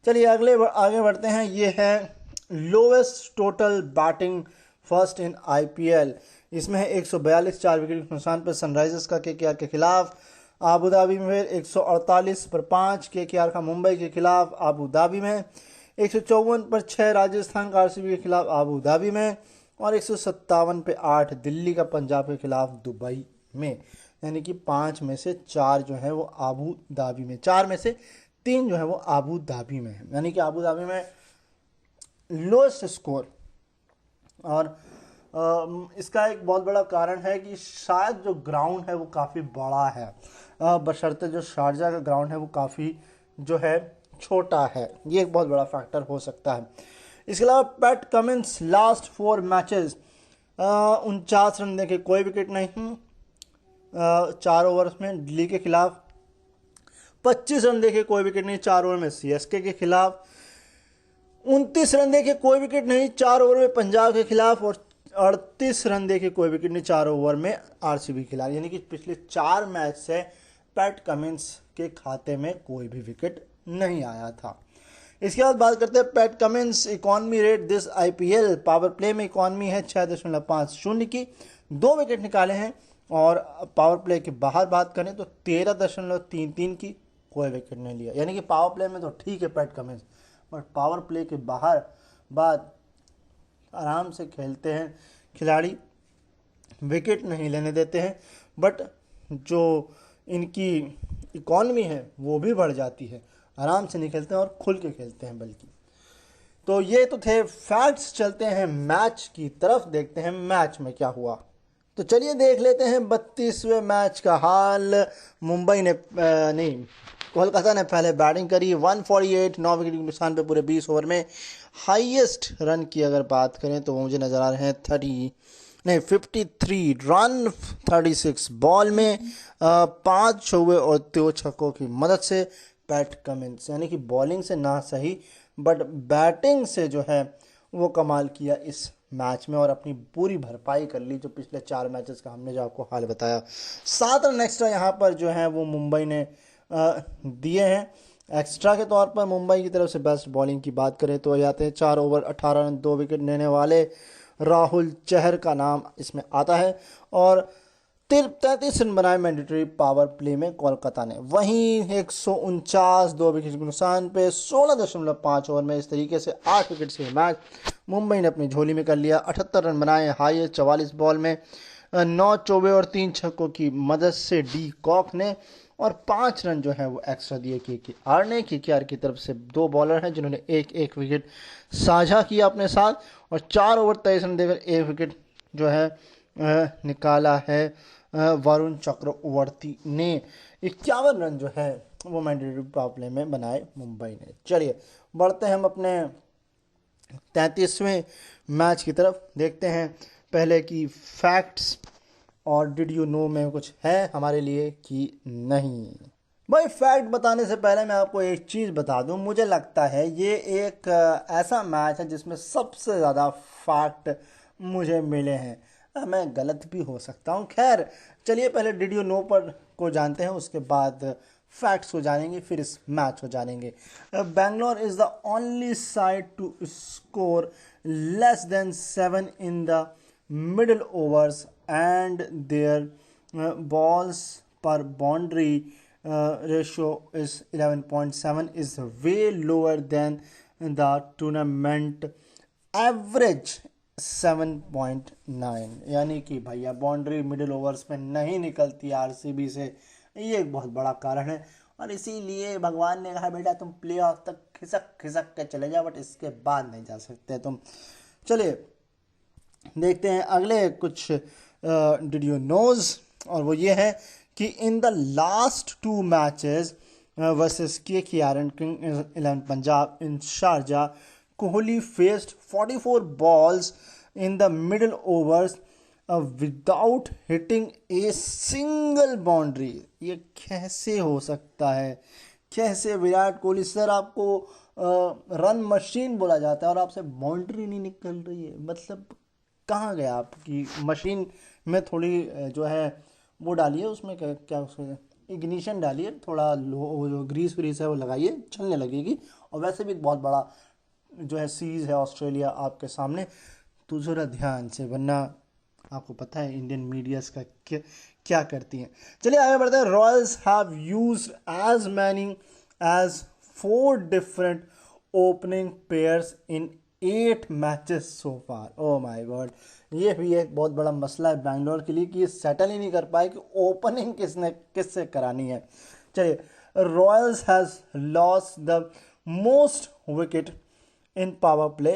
चलिए आगे बढ़ते हैं। ये है lowest total batting first in IPL. इसमें है 142, 4 विकेट के नुकसान पर सनराइजर्स का केकेआर के खिलाफ आबू धाबी में। 148 पर 5 केकेआर का मुंबई के खिलाफ आबू धाबी में। 154 पर 6 राजस्थान का आरसीबी के खिलाफ आबू धाबी में। और 157 पे 8 दिल्ली का पंजाब के खिलाफ दुबई में। यानी कि 5 में से 4 जो है वो आबू धाबी में, 4 में से 3 जो है वो आबू धाबी में है। यानी कि आबू धाबी में लोएस्ट स्कोर। और इसका एक बहुत बड़ा कारण है कि शायद जो ग्राउंड है वो काफ़ी बड़ा है, बशर्ते जो शारजा का ग्राउंड है वो काफ़ी जो है छोटा है। ये एक बहुत बड़ा फैक्टर हो सकता है। इसके अलावा PAT Cummins last 4 matches 49 run देके कोई विकेट नहीं 4 ओवर्स में दिल्ली के खिलाफ, 25 रन देके कोई विकेट नहीं 4 ओवर में सीएसके के खिलाफ, 29 रन देके कोई विकेट नहीं 4 ओवर में पंजाब के खिलाफ, और 38 रन देके कोई विकेट नहीं 4 ओवर में आरसीबी के खिलाफ। यानी कि पिछले 4 मैच से पैट कमिंस के खाते में कोई भी विकेट नहीं आया था। इसके बाद बात करते हैं Pat Cummins economy rate this IPL. Power play में इकॉनमी है 6.50 की, 2 विकेट निकाले हैं, और पावर प्ले के बाहर बात करें तो 13.33 की, कोई विकेट नहीं लिया। यानी कि पावर प्ले में तो ठीक है PAT Cummins, but power play के बाहर बात आराम से खेलते हैं खिलाड़ी, विकेट नहीं लेने देते हैं, बट जो इनकी इकॉनमी है वो भी बढ़ जाती है, आराम से नहीं खेलते हैं और खुल के खेलते हैं बल्कि। तो ये तो थे फैक्ट्स। चलते हैं मैच की तरफ, देखते हैं मैच में क्या हुआ। तो चलिए देख लेते हैं 32वें मैच का हाल। मुंबई ने नहीं, कोलकाता ने पहले बैटिंग करी, 148, 9 विकेट के नुकसान पे पूरे 20 ओवर में। हाईएस्ट रन की अगर बात करें तो मुझे नज़र आ रहे हैं 53 रन 36 बॉल में, 5 चौके और 2 छक्कों की मदद से पैट कमिंस, यानी कि बॉलिंग से ना सही बट बैटिंग से जो है वो कमाल किया इस मैच में, और अपनी पूरी भरपाई कर ली जो पिछले 4 मैचेस का हमने जो आपको हाल बताया। 7 रन एक्स्ट्रा यहाँ पर जो है वो मुंबई ने दिए हैं। एक्स्ट्रा के तौर पर मुंबई की तरफ से बेस्ट बॉलिंग की बात करें तो जाते हैं 4 ओवर 18 रन 2 विकेट लेने वाले राहुल चहर का नाम इसमें आता है, और 33 रन बनाए मैंडेटरी पावर प्ले में कोलकाता ने। वहीं 149 2 विकेट के नुकसान पे 16.5 ओवर में इस तरीके से 8 विकेट से मैच मुंबई ने अपनी झोली में कर लिया। 78 रन बनाए हाईएस्ट 44 बॉल में, 9 चौके और 3 छक्कों की मदद से डी कॉक ने, और 5 रन जो है वो एक्स्ट्रा दिए केकेआर ने। केकेआर की तरफ से 2 बॉलर हैं जिन्होंने एक विकेट साझा किया अपने साथ, और 4 ओवर 23 रन देकर 1 विकेट जो है निकाला है वरुण चक्रवर्ती ने। 51 रन जो है वो मैंडेटरी पावर प्ले में बनाए मुंबई ने। चलिए बढ़ते हैं हम अपने 33वें मैच की तरफ, देखते हैं पहले की फैक्ट्स और डिड यू नो में कुछ है हमारे लिए कि नहीं। भाई फैक्ट बताने से पहले मैं आपको एक चीज़ बता दूं, मुझे लगता है ये एक ऐसा मैच है जिसमें सबसे ज़्यादा फैक्ट मुझे मिले हैं। मैं गलत भी हो सकता हूँ, खैर चलिए पहले डिड यू नो पर को जानते हैं, उसके बाद फैक्ट्स को जानेंगे, फिर इस मैच को जानेंगे। Bangalore is the only side to score less than 7 in the middle overs and there balls per boundary ratio is 11.7 is way lower than the tournament average 7.9। यानी कि भैया बाउंड्री मिडिल ओवर्स में नहीं निकलती आरसीबी से, ये एक बहुत बड़ा कारण है, और इसीलिए भगवान ने कहा बेटा तुम प्ले ऑफ तक खिसक खिसक के चले जाओ, बट इसके बाद नहीं जा सकते तुम। चलिए देखते हैं अगले कुछ डिड यू नोज, और वो ये है कि इन the last 2 matches versus KKR and Kings 11 Punjab in Sharjah, Kohli faced 44 balls in the middle overs without hitting a single boundary। ये कैसे हो सकता है? कैसे विराट कोहली सर आपको रन मशीन बोला जाता है और आपसे बाउंड्री नहीं निकल रही है? मतलब कहाँ गया आपकी मशीन में? थोड़ी जो है वो डालिए, उसमें क्या उसमें इग्निशन डालिए, थोड़ा वो जो ग्रीस व्रीस है वो लगाइए, चलने लगेगी। और वैसे भी बहुत बड़ा जो है सीरीज़ है ऑस्ट्रेलिया आपके सामने, तो ज़रा ध्यान से, वरना आपको पता है इंडियन मीडियाज़ का क्या करती हैं। चलिए आगे बढ़ते हैं। Royals have used as many as 4 different opening pairs in 8 matches so far. Oh my God, ये भी एक बहुत बड़ा मसला है बैंगलोर के लिए कि ये सेटल ही नहीं कर पाए कि ओपनिंग किससे करानी है। चलिए, Royals has lost the most wicket in power play,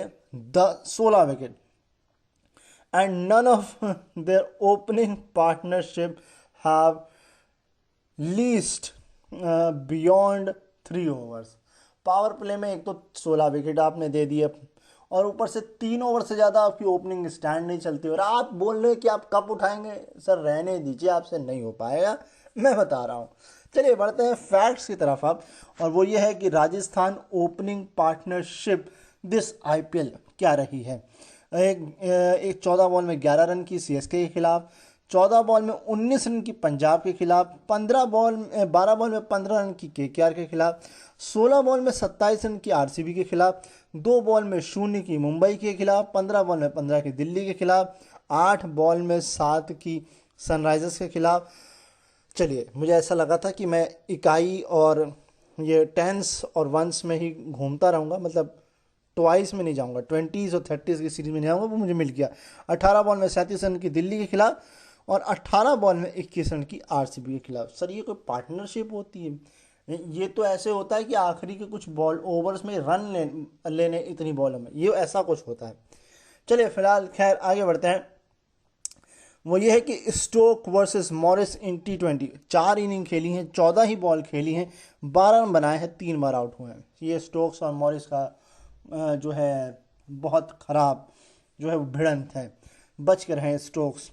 the 16 wicket, and none of their opening partnership have least beyond 3 overs। Power play में एक तो 16 विकेट आपने दे दिए, और ऊपर से 3 ओवर से ज़्यादा आपकी ओपनिंग स्टैंड नहीं चलती और आप बोल रहे हैं कि आप कप उठाएंगे। सर रहने दीजिए, आपसे नहीं हो पाएगा, मैं बता रहा हूँ। चलिए बढ़ते हैं फैक्ट्स की तरफ अब, और वो ये है कि Rajasthan opening partnership this IPL क्या रही है। एक 14 बॉल में 11 रन की सीएसके के खिलाफ, 14 बॉल में 19 रन की पंजाब के खिलाफ, 12 बॉल में 15 रन की केकेआर के खिलाफ, 16 बॉल में 27 रन की आरसीबी के खिलाफ, 2 बॉल में 0 की मुंबई के खिलाफ, 15 बॉल में 15 की दिल्ली के खिलाफ, 8 बॉल में 7 की सनराइजर्स के खिलाफ। चलिए मुझे ऐसा लगा था कि मैं इकाई और ये टेंस और वंस में ही घूमता रहूँगा, मतलब ट्वाइस में नहीं जाऊँगा, 20s और 30s की सीरीज में नहीं जाऊँगा। वो मुझे मिल गया। 18 बॉल में 37 रन की दिल्ली के खिलाफ और 18 बॉल में 21 रन की आरसीबी के खिलाफ। सर ये कोई पार्टनरशिप होती है? ये तो ऐसे होता है कि आखिरी के कुछ बॉल ओवर्स में लेने इतनी बॉलों में, ये ऐसा कुछ होता है। चलिए फिलहाल खैर आगे बढ़ते हैं। वो ये है कि स्टोक वर्सेस मॉरिस इन T20 4 इनिंग खेली हैं, 14 ही बॉल खेली हैं, 12 रन बनाए हैं, 3 बार आउट हुए हैं। ये स्टोक्स और मॉरिस का जो है बहुत ख़राब जो है वो भिड़ंत है, बच कर हैं स्टोक्स।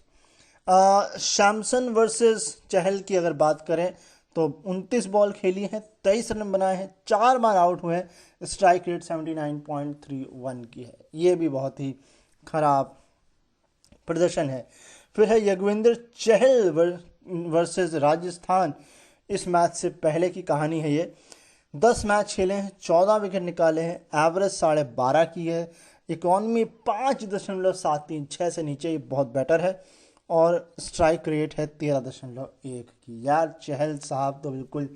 शैमसन वर्सेस चहल की अगर बात करें तो 29 बॉल खेली हैं, 23 रन बनाए हैं, 4 बार आउट हुए हैं, स्ट्राइक रेट 79.31 की है। ये भी बहुत ही ख़राब प्रदर्शन है। फिर है यजुवेंद्र चहल वर्सेस राजस्थान। इस मैच से पहले की कहानी है ये। 10 मैच खेले हैं, 14 विकेट निकाले हैं, एवरेज 12.5 की है, इकॉनमी 5.73, 6 से नीचे ही बहुत बेटर है, और स्ट्राइक रेट है 13.1 की। यार चहल साहब तो बिल्कुल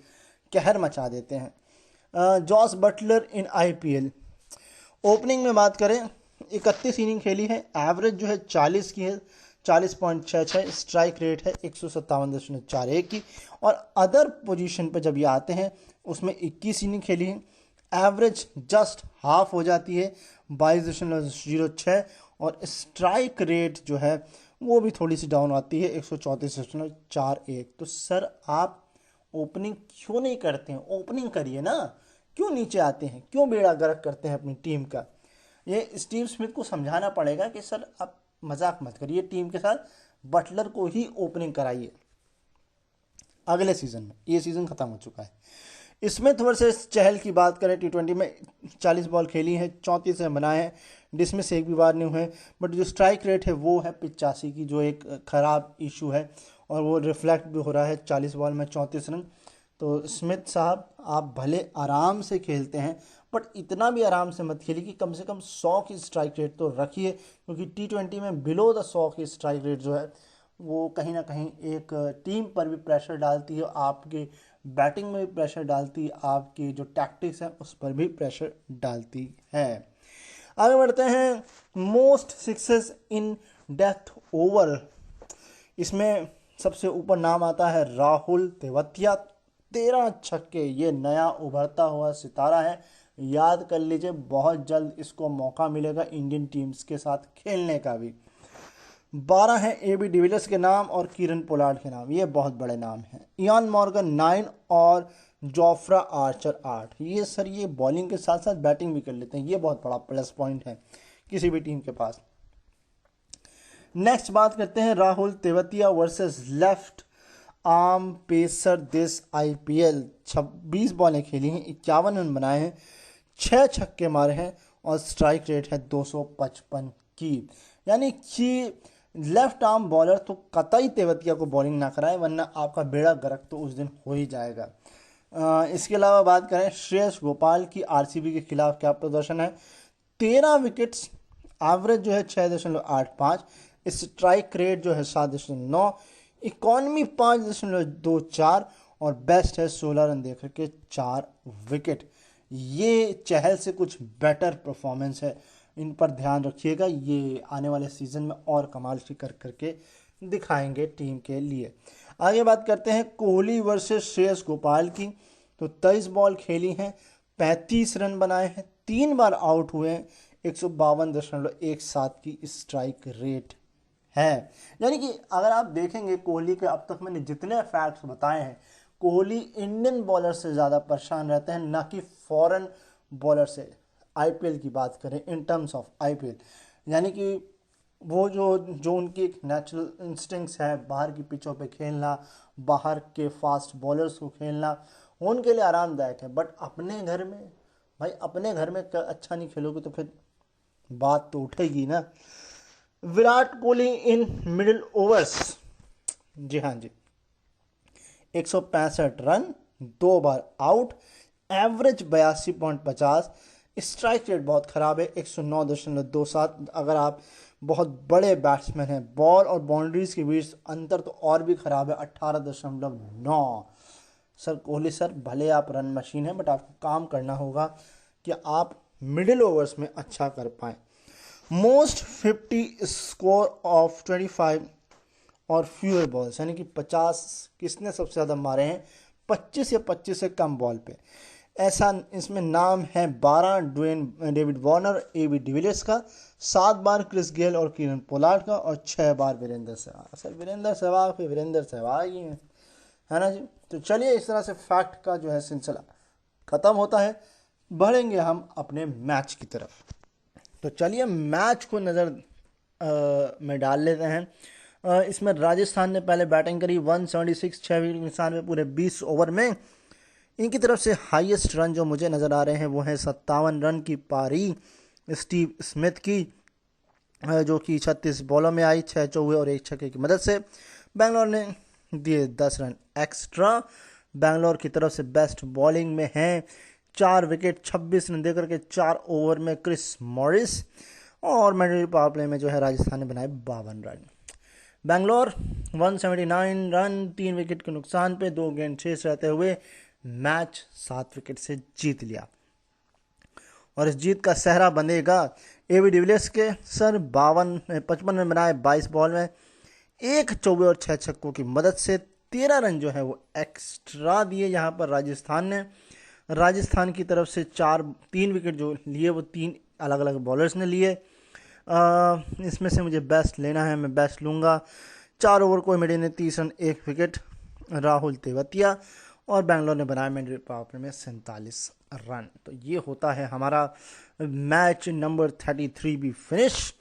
कहर मचा देते हैं। Jos Buttler in IPL. Opening में बात करें 31 इनिंग खेली है, एवरेज जो है 40 की है, 40.66, स्ट्राइक रेट है 157.41 की। और अदर पोजीशन पर जब ये आते हैं उसमें 21 इनिंग खेली है, एवरेज जस्ट हाफ हो जाती है 22.06, और स्ट्राइक रेट जो है वो भी थोड़ी सी डाउन आती है 134.41। तो सर आप ओपनिंग क्यों नहीं करते हैं? ओपनिंग करिए ना, क्यों नीचे आते हैं, क्यों बेड़ा गर्क करते हैं अपनी टीम का? ये स्टीव स्मिथ को समझाना पड़ेगा कि सर आप मजाक मत करिए टीम के साथ, बटलर को ही ओपनिंग कराइए अगले सीजन में। ये सीजन खत्म हो चुका है। स्मिथ वर्सेस चहल की बात करें, T20 में 40 बॉल खेली हैं, 34 रन बनाए हैं, डिसमिस एक भी बार नहीं हुए, बट जो स्ट्राइक रेट है वो है 85 की, जो एक ख़राब इशू है, और वो रिफ्लेक्ट भी हो रहा है 40 बॉल में 34 रन। तो स्मिथ साहब आप भले आराम से खेलते हैं, बट इतना भी आराम से मत खेलिए कि कम से कम 100 की स्ट्राइक रेट तो रखिए, क्योंकि T20 में बिलो द 100 की स्ट्राइक रेट जो है वो कहीं ना कहीं एक टीम पर भी प्रेशर डालती है, आपके बैटिंग में भी प्रेशर डालती है, आपकी जो टैक्टिक्स है उस पर भी प्रेशर डालती है। आगे बढ़ते हैं। Most sixes in death over. इसमें सबसे ऊपर नाम आता है राहुल तेवतिया, 13 छक्के। ये नया उभरता हुआ सितारा है, याद कर लीजिए, बहुत जल्द इसको मौका मिलेगा इंडियन टीम्स के साथ खेलने का भी। 12 हैं AB डिविलियर्स के नाम और कीरन पोलार्ड के नाम, ये बहुत बड़े नाम हैं। इयान मॉर्गन 9 और जोफ्रा आर्चर 8। ये सर ये बॉलिंग के साथ साथ बैटिंग भी कर लेते हैं, ये बहुत बड़ा प्लस पॉइंट है किसी भी टीम के पास। नेक्स्ट बात करते हैं Rahul Tewatia versus left arm pacer this IPL. 26 बॉलें खेली हैं, 51 रन बनाए हैं, 6 छक्के मारे हैं, और स्ट्राइक रेट है 255 की। यानी कि लेफ्ट आर्म बॉलर तो कतई तेवतिया को बॉलिंग ना कराए, वरना आपका बेड़ा गर्क तो उस दिन हो ही जाएगा। इसके अलावा बात करें श्रेयस गोपाल की, आरसीबी के खिलाफ क्या प्रदर्शन है। 13 विकेट्स, एवरेज जो है 6.85, स्ट्राइक रेट जो है 7.9, इकॉनमी 5.24, और बेस्ट है 16 रन देकर के 4 विकेट। ये चहल से कुछ बेटर परफॉर्मेंस है, इन पर ध्यान रखिएगा, ये आने वाले सीजन में और कमाल की कर करके दिखाएंगे टीम के लिए। आगे बात करते हैं कोहली वर्सेस श्रेयस गोपाल की। तो 23 बॉल खेली हैं, 35 रन बनाए हैं, 3 बार आउट हुए हैं, 152.17 की स्ट्राइक रेट है। यानी कि अगर आप देखेंगे कोहली के, अब तक मैंने जितने फैक्ट्स बताए हैं, कोहली इंडियन बॉलर से ज़्यादा परेशान रहते हैं, ना कि फॉरेन बॉलर से। आईपीएल की बात करें, इन टर्म्स ऑफ आईपीएल, यानी कि वो जो जो उनकी एक नेचुरल इंस्टिंक्ट्स है, बाहर की पिचों पे खेलना, बाहर के फास्ट बॉलर्स को खेलना, उनके लिए आरामदायक है। बट अपने घर में भाई, अपने घर में अच्छा नहीं खेलोगे तो फिर बात तो उठेगी ना। Virat Kohli in middle overs, जी हाँ जी, 165 रन, 2 बार आउट, एवरेज 82.50, स्ट्राइक रेट बहुत ख़राब है 109.27। अगर आप बहुत बड़े बैट्समैन हैं, बॉल और बाउंड्रीज के बीच अंतर तो और भी ख़राब है 18.9। सर कोहली सर, भले आप रन मशीन हैं, बट आपको काम करना होगा कि आप मिडिल ओवर्स में अच्छा कर पाएँ। मोस्ट 50 स्कोर ऑफ 25 और फ्यूअर बॉल्स, यानी कि 50 किसने सबसे ज़्यादा मारे हैं 25 या 25 से कम बॉल पे। ऐसा इसमें नाम है 12 डेविड वार्नर, एबी डिविलियर्स का, 7 बार क्रिस गेल और कीरन पोलार्ड का, और 6 बार वीरेंद्र सहवाग। सर वीरेंद्र सहवाग पे वीरेंद्र सहवाग ही है ना जी। तो चलिए, इस तरह से फैक्ट का जो है सिलसिला ख़त्म होता है, बढ़ेंगे हम अपने मैच की तरफ। तो चलिए मैच को नज़र में डाल लेते हैं। इसमें राजस्थान ने पहले बैटिंग करी, 176, 6 विकेट के नुकसान में पूरे 20 ओवर में। इनकी तरफ से हाईएस्ट रन जो मुझे नज़र आ रहे हैं वो है 57 रन की पारी स्टीव स्मिथ की, जो कि 36 बॉलों में आई, 6 चौके और 1 छक्के की मदद से। बेंगलोर ने दिए 10 रन एक्स्ट्रा। बेंगलोर की तरफ से बेस्ट बॉलिंग में हैं 4 विकेट 26 रन देकर के 4 ओवर में क्रिस मॉरिस, और मैंडेटरी पावर प्ले में जो है राजस्थान ने बनाए 52 रन। बेंगलोर 179 रन 3 विकेट के नुकसान पे 2 गेंद शेष रहते हुए मैच 7 विकेट से जीत लिया, और इस जीत का सेहरा बंधेगा एबी डिविलियर्स के सर। 55 रन बनाए 22 बॉल में, 1 चौके और 6 छक्कों की मदद से 13 रन जो है वो एक्स्ट्रा दिए यहाँ पर राजस्थान ने। राजस्थान की तरफ से 3 विकेट जो लिए वो 3 अलग अलग बॉलर्स ने लिए। इसमें से मुझे बेस्ट लेना है, मैं बेस्ट लूँगा। 4 ओवर को मेडे ने 30 रन 1 विकेट राहुल तेवतिया, और बेंगलोर ने बनाया मैंडेटरी पावर प्ले में 47 रन। तो ये होता है हमारा मैच नंबर 33 भी फिनिश।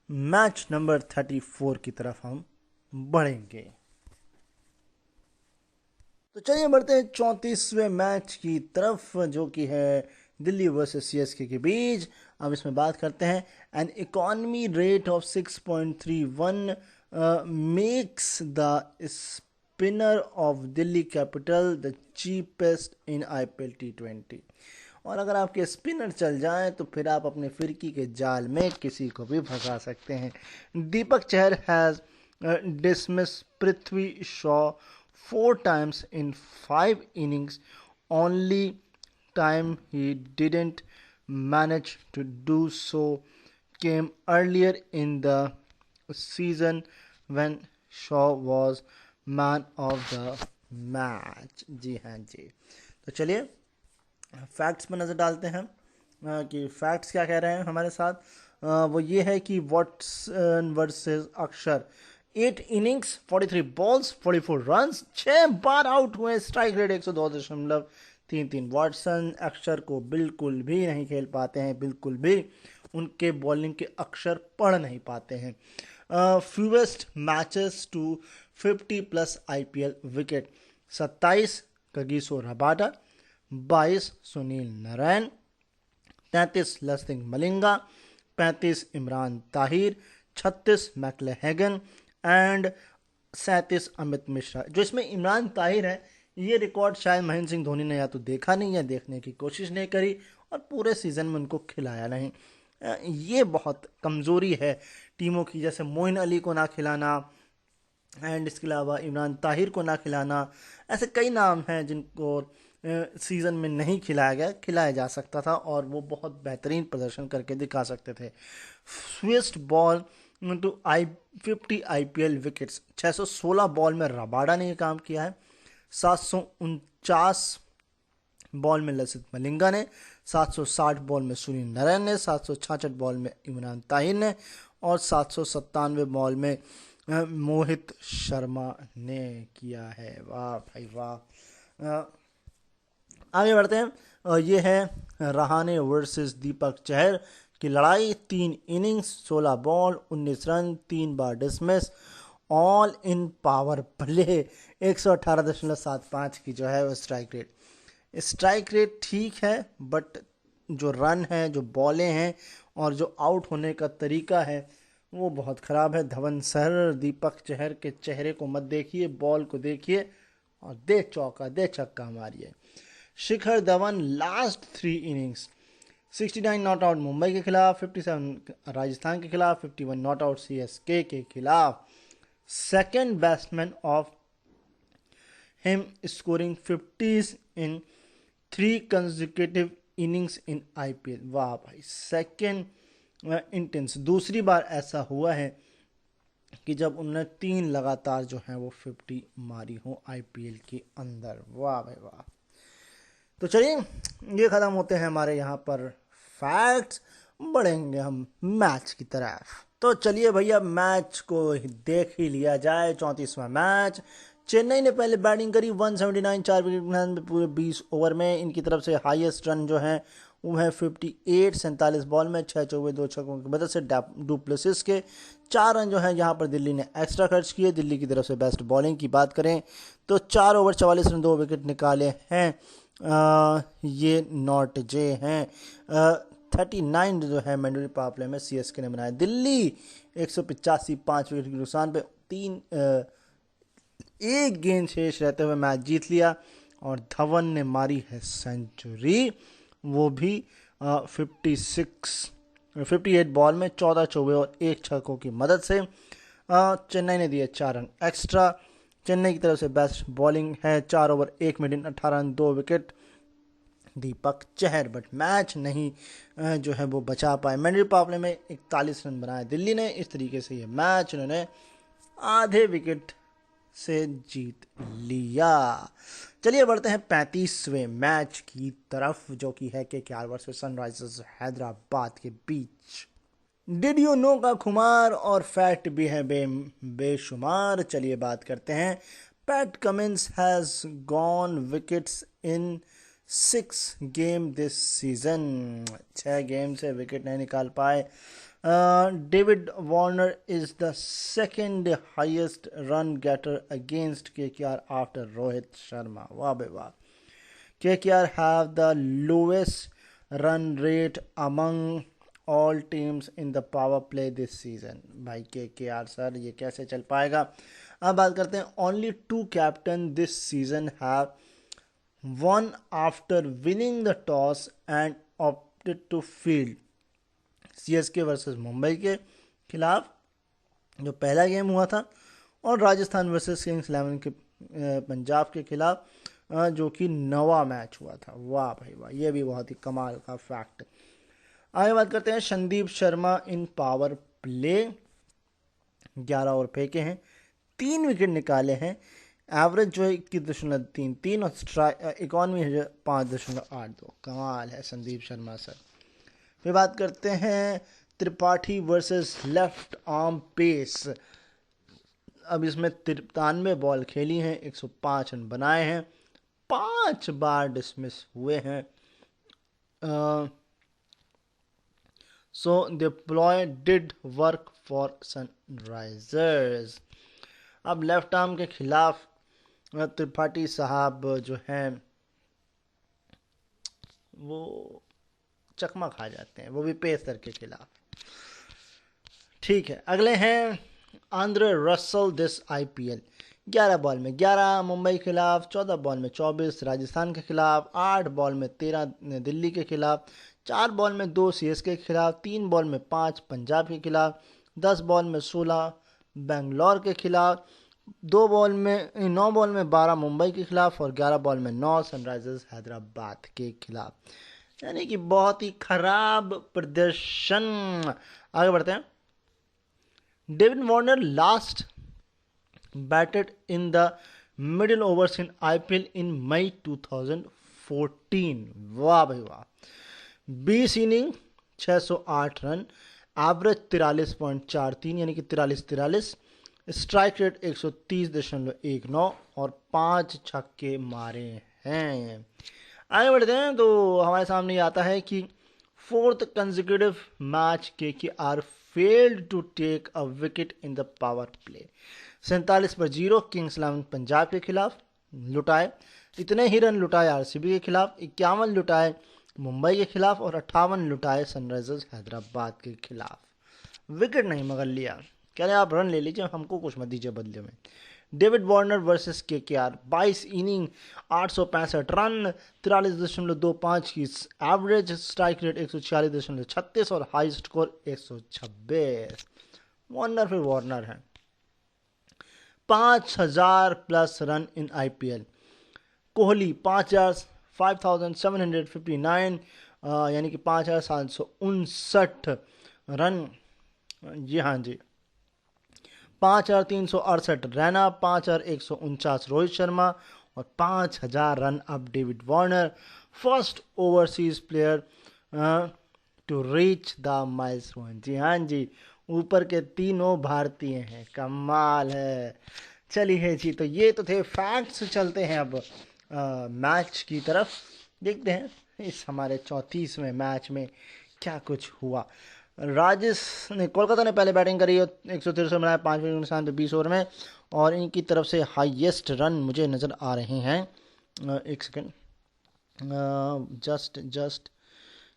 मैच नंबर 34 की तरफ हम बढ़ेंगे। तो चलिए बढ़ते हैं 34वें मैच की तरफ, जो कि है दिल्ली वर्सेस सीएसके के बीच। अब इसमें बात करते हैं, an economy rate of 6.31 makes the spinner of Delhi capital the cheapest in IPL T20। और अगर आपके स्पिनर चल जाएं तो फिर आप अपने फिरकी के जाल में किसी को भी फंसा सकते हैं। Deepak Chahar has dismissed Prithvi Shaw 4 times in 5 innings. Only time he didn't manage to do so came earlier in the season when Shaw was man of the match. जी हाँ जी। तो चलिए फैक्ट्स पर नज़र डालते हैं कि फैक्ट्स क्या कह रहे हैं हमारे साथ। वो ये है कि वॉटसन वर्सेस अक्षर, 8 इनिंग्स 43 बॉल्स 44 रन्स, 6 बार आउट हुए, स्ट्राइक रेट 102.33। वॉटसन अक्षर को बिल्कुल भी नहीं खेल पाते हैं, बिल्कुल भी उनके बॉलिंग के अक्षर पढ़ नहीं पाते हैं। Fewest matches to 50+ IPL wicket, 27 Kagiso Rabada, 22 Sunil Narine, 33 Lasith Malinga, 35 Imran Tahir, 36 McClenaghan and 37 Amit Mishra. जो इसमें इमरान ताहिर है, ये रिकॉर्ड शायद महेंद्र सिंह धोनी ने या तो देखा नहीं या देखने की कोशिश नहीं करी, और पूरे सीज़न में उनको खिलाया नहीं। ये बहुत कमज़ोरी है टीमों की, जैसे मोइन अली को ना खिलाना एंड इसके अलावा इमरान ताहिर को ना खिलाना। ऐसे कई नाम हैं जिनको सीज़न में नहीं खिलाया गया, खिलाया जा सकता था और वो बहुत बेहतरीन प्रदर्शन करके दिखा सकते थे। स्विस्ट ball to 50 IPL wickets, 616 ball में रबाडा ने ये काम किया है, 749 बॉल में लसिथ मलिंगा ने, 760 बॉल में सुनील नारायण ने, 766 बॉल में इमरान ताहिर ने, और 797 बॉल में मोहित शर्मा ने किया है। वाह भाई वाह। आगे बढ़ते हैं। ये है रहाणे वर्सेस दीपक चहर की लड़ाई, 3 innings, 16 ball, 19 run, 3 bar dismiss, all in power play, 118.75 की जो है वो स्ट्राइक रेट। स्ट्राइक रेट ठीक है, बट जो रन है, जो बॉलें हैं और जो आउट होने का तरीका है वो बहुत ख़राब है। धवन सर, दीपक चहर के चेहरे को मत देखिए, बॉल को देखिए और दे चौका दे छक्का मारिए। Shikhar Dhawan last 3 innings, 69 not out Mumbai के खिलाफ, 57 राजस्थान के खिलाफ, 51 नॉट आउट सीएसके के खिलाफ। Second batsman of him scoring 50s in 3 consecutive innings in IPL. वाह भाई, सेकेंड इंटेंस, दूसरी बार ऐसा हुआ है कि जब उन्होंने 3 लगातार जो है वो 50 मारी हो आईपीएल के अंदर। वाह भाई वाह। तो चलिए, ये ख़त्म होते हैं हमारे यहाँ पर फैक्ट्स, बढ़ेंगे हम मैच की तरफ। तो चलिए भैया, मैच को देख ही लिया जाए। 34वां मैच, चेन्नई ने पहले बैटिंग करी, 179, 4 विकेट पूरे 20 ओवर में। इनकी तरफ से हाईएस्ट रन जो है वो है 58, 47 बॉल में, 6 चौके 2 छक्कों की मदद से डुप्लेसिस के 4 रन जो है यहाँ पर दिल्ली ने एक्स्ट्रा खर्च किए। दिल्ली की तरफ से बेस्ट बॉलिंग की बात करें तो 4 ओवर 44 रन 2 विकेट निकाले हैं ये नॉट जे हैं। 39 जो है मैंडेटरी पावर प्ले में सीएसके ने बनाया। दिल्ली 185 5 विकेट के नुकसान पे 1 गेंद शेष रहते हुए मैच जीत लिया। और धवन ने मारी है सेंचुरी, वो भी 58 बॉल में, 14 चौके और 1 छक्कों की मदद से। चेन्नई ने दिए 4 रन एक्स्ट्रा। चेन्नई की तरफ से बेस्ट बॉलिंग है, 4 over 1 minute 18 run 2 wicket Deepak Chahar, but match नहीं जो है वो बचा पाए। मैंडेटरी पावर प्ले में 41 रन बनाए दिल्ली ने। इस तरीके से ये मैच उन्होंने आधे विकेट से जीत लिया। चलिए बढ़ते हैं 35वें मैच की तरफ, जो कि है केकेआर वर्सेस सनराइजर्स हैदराबाद के बीच। डिड यू नो का खुमार और फैक्ट भी है बेशुमार। चलिए बात करते हैं। Pat Cummins has gone wickets in 6 game this season. 6 game से विकेट नहीं निकाल पाए। David Warner is the second highest run getter against KKR after Rohit Sharma. वाह बे वाह। KKR have the lowest run rate among all teams in the power play this season. भाई KKR sir, ये कैसे चल पाएगा। अब बात करते हैं। Only 2 captain this season have one after winning the toss and opted to field. CSK versus Mumbai के खिलाफ जो पहला गेम हुआ था, और राजस्थान वर्सेस किंग्स 11 के पंजाब के खिलाफ जो कि 9वां मैच हुआ था। वाह भाई वाह, ये भी बहुत ही कमाल का फैक्ट। आगे बात करते हैं। संदीप शर्मा इन पावर प्ले 11 ओवर फेंके हैं, 3 विकेट निकाले हैं। एवरेज जो है 21.33 और इकॉनमी है 5.82। कमाल है संदीप शर्मा सर। फिर बात करते हैं Tripathi versus left arm pace. अब इसमें 93 बॉल खेली हैं, 105 रन बनाए हैं, 5 बार डिसमिस हुए हैं। So the ploy did work for Sunrisers. अब लेफ्ट आर्म के खिलाफ त्रिपाठी साहब जो हैं वो चकमा खा जाते हैं, वो भी पेसर के खिलाफ। ठीक है, अगले हैं Andre Russell this IPL. 11 ball में 11 मुंबई के खिलाफ, 14 बॉल में 24 राजस्थान के खिलाफ, 8 बॉल में 13 दिल्ली के खिलाफ, 4 बॉल में 2 सीएसके के खिलाफ, 3 बॉल में 5 पंजाब के खिलाफ, 10 बॉल में 16 बेंगलोर के खिलाफ, 9 बॉल में 12 मुंबई के खिलाफ और 11 बॉल में 9 सनराइजर्स हैदराबाद के खिलाफ। यानी कि बहुत ही खराब प्रदर्शन। आगे बढ़ते हैं। David Warner last batted in the middle overs in IPL in May 2014। वाह भाई वाह। 20 इनिंग 608 रन, एवरेज 43.43 यानी कि 43, स्ट्राइक रेट 130.19 और 5 छक्के मारे हैं। आगे बढ़ते हैं तो हमारे सामने ये आता है कि fourth consecutive match KKR failed to take a wicket in the power play. 47 पर 0 किंग्स 11 पंजाब के खिलाफ लुटाए। इतने ही रन लुटाए आरसीबी के खिलाफ, 51 लुटाए मुंबई के खिलाफ और 58 लुटाए सनराइजर्स हैदराबाद के खिलाफ। विकेट नहीं मगर लिया, कह रहे आप रन ले लीजिए, हमको कुछ मत दीजिए बदले में। David Warner versus KKR, 22 inning 865 run, 43.25 की एवरेज, स्ट्राइक रेट 146.36 और हाई स्कोर 126। वार्नर फिर वार्नर है। 5000 plus run in IPL. Kohli 5759 यानी कि 5759 रन, जी हाँ जी। 5368 रैना, 5149 रोहित शर्मा और 5000 रन अब David Warner, first overseas player to reach the milestone. जी हाँ जी, ऊपर के तीनों भारतीय हैं, कमाल है। चलिए जी, तो ये तो थे फैक्ट्स। चलते हैं अब मैच की तरफ, देखते हैं इस हमारे 34वें मैच में क्या कुछ हुआ। कोलकाता ने पहले बैटिंग करी, 163 रन बनाए 5 विकेट के नुकसान पे 20 ओवर में, और इनकी तरफ से हाईएस्ट रन मुझे नज़र आ रहे हैं, एक सेकेंड, जस्ट जस्ट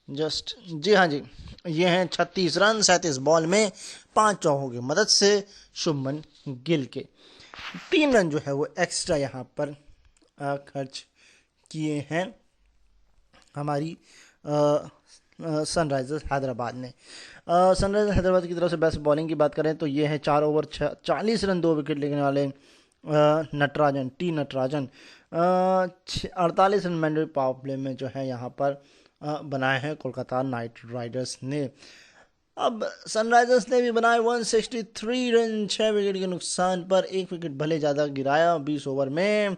जस्ट जी हाँ जी, ये हैं 36 रन 37 बॉल में 5 चौकों की मदद से शुभमन गिल के। 3 रन जो है वो एक्स्ट्रा यहाँ पर खर्च किए हैं हमारी सनराइजर्स हैदराबाद ने। सनराइजर्स हैदराबाद की तरफ से बेस्ट बॉलिंग की बात करें तो ये है 4 ओवर 40 रन 2 विकेट लेने वाले Natarajan 48 run mandatory power play में जो है यहाँ पर बनाए हैं कोलकाता नाइट राइडर्स ने। अब सनराइजर्स ने भी बनाए 163 रन 6 विकेट के नुकसान पर, 1 विकेट भले ज़्यादा गिराया 20 ओवर में,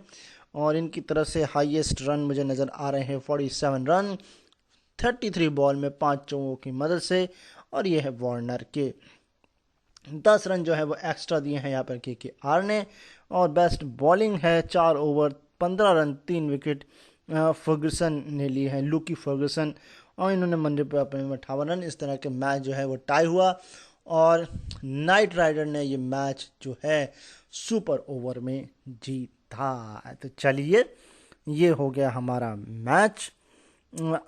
और इनकी तरफ से हाईएस्ट रन मुझे नज़र आ रहे हैं 47 रन 33 बॉल में 5 चौकों की मदद से, और ये है वार्नर के। 10 रन जो है वो एक्स्ट्रा दिए हैं यहाँ पर केकेआर ने, और बेस्ट बॉलिंग है 4 ओवर 15 रन 3 विकेट फर्गसन ने लिए हैं, लूकी फर्गसन, और इन्होंने मंडे पर अपने 58 रन। इस तरह के मैच जो है वो टाई हुआ, और नाइट राइडर ने ये मैच जो है सुपर ओवर में जीता। तो चलिए, ये हो गया हमारा मैच।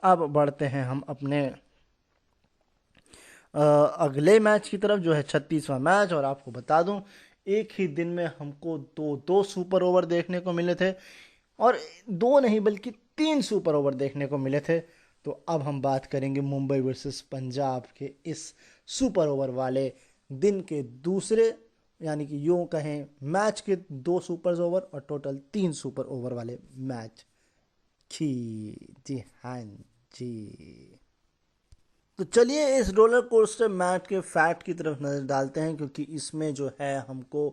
अब बढ़ते हैं हम अपने अगले मैच की तरफ, जो है 36वां मैच। और आपको बता दूं, एक ही दिन में हमको दो सुपर ओवर देखने को मिले थे, और 2 नहीं बल्कि 3 सुपर ओवर देखने को मिले थे। तो अब हम बात करेंगे मुंबई वर्सेस पंजाब के इस सुपर ओवर वाले दिन के दूसरे, यानी कि यूँ कहें मैच के 2 सुपर ओवर और टोटल 3 सुपर ओवर वाले मैच की। जी हाँ जी, तो चलिए इस रोलर कोस्टर मैच के फैक्ट की तरफ नज़र डालते हैं, क्योंकि इसमें जो है हमको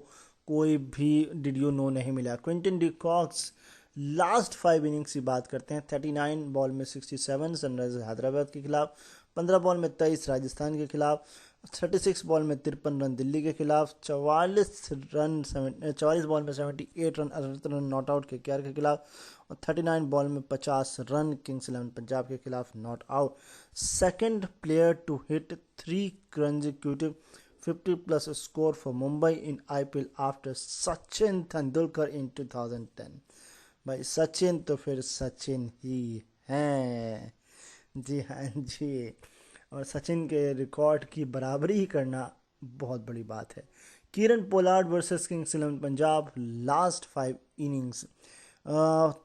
कोई भी डिड यू नो नहीं मिला। क्विंटन डिकॉक्स लास्ट 5 इनिंग्स की बात करते हैं, 39 बॉल में 67 सनराइजर्स हैदराबाद के खिलाफ, 15 बॉल में 23 राजस्थान के खिलाफ, 36 बॉल में 53 रन दिल्ली के खिलाफ, 44 बॉल में 78 run 68 run not out KKR के खिलाफ, और 39 बॉल में 50 रन किंग्स 11 पंजाब के खिलाफ not out. Second player to hit 3 consecutive 50 plus score for Mumbai in IPL after Sachin Tendulkar in 2010। भाई सचिन तो फिर सचिन ही हैं, जी हाँ जी, और सचिन के रिकॉर्ड की बराबरी ही करना बहुत बड़ी बात है। Kieron Pollard versus Kings 11 Punjab, last 5 innings,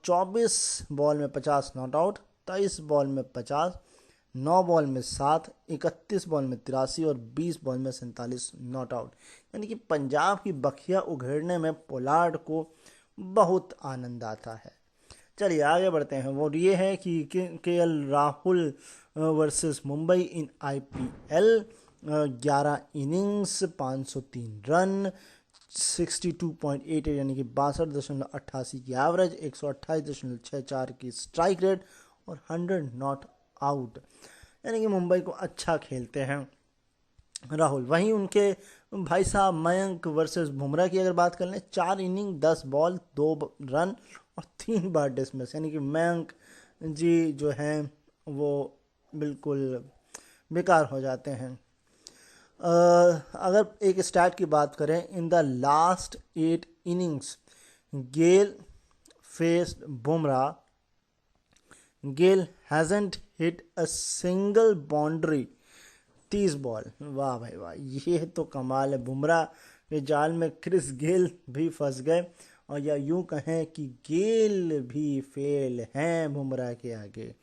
24 ball में 50 नॉट आउट, 23 बॉल में 50, 9 बॉल में 7, 31 बॉल में 83 और 20 बॉल में 47 नॉट आउट। यानी कि पंजाब की बखिया उघेड़ने में पोलार्ड को बहुत आनंद आता है। चलिए आगे बढ़ते हैं, वो ये है कि KL Rahul versus Mumbai in IPL, 11 innings 503 run 62.88 यानी कि 62.88 की एवरेज, 128.64 की स्ट्राइक रेट और 100 नॉट आउट, यानी कि मुंबई को अच्छा खेलते हैं राहुल। वहीं उनके भाई साहब मयंक वर्सेस बुमराह की अगर बात कर लें, 4 इनिंग 10 बॉल 2 रन और 3 बार डिसमिस, यानी कि मयंक जी जो हैं वो बिल्कुल बेकार हो जाते हैं। अगर एक स्टैट की बात करें, in the last 8 innings Gayle faced Bumrah, Gayle hasn't hit a single boundary 30 ball. वाह भाई वाह, ये तो कमाल है। बुमराह के जाल में क्रिस गेल भी फंस गए, और या यूं कहें कि गेल भी फेल हैं बुमराह के आगे।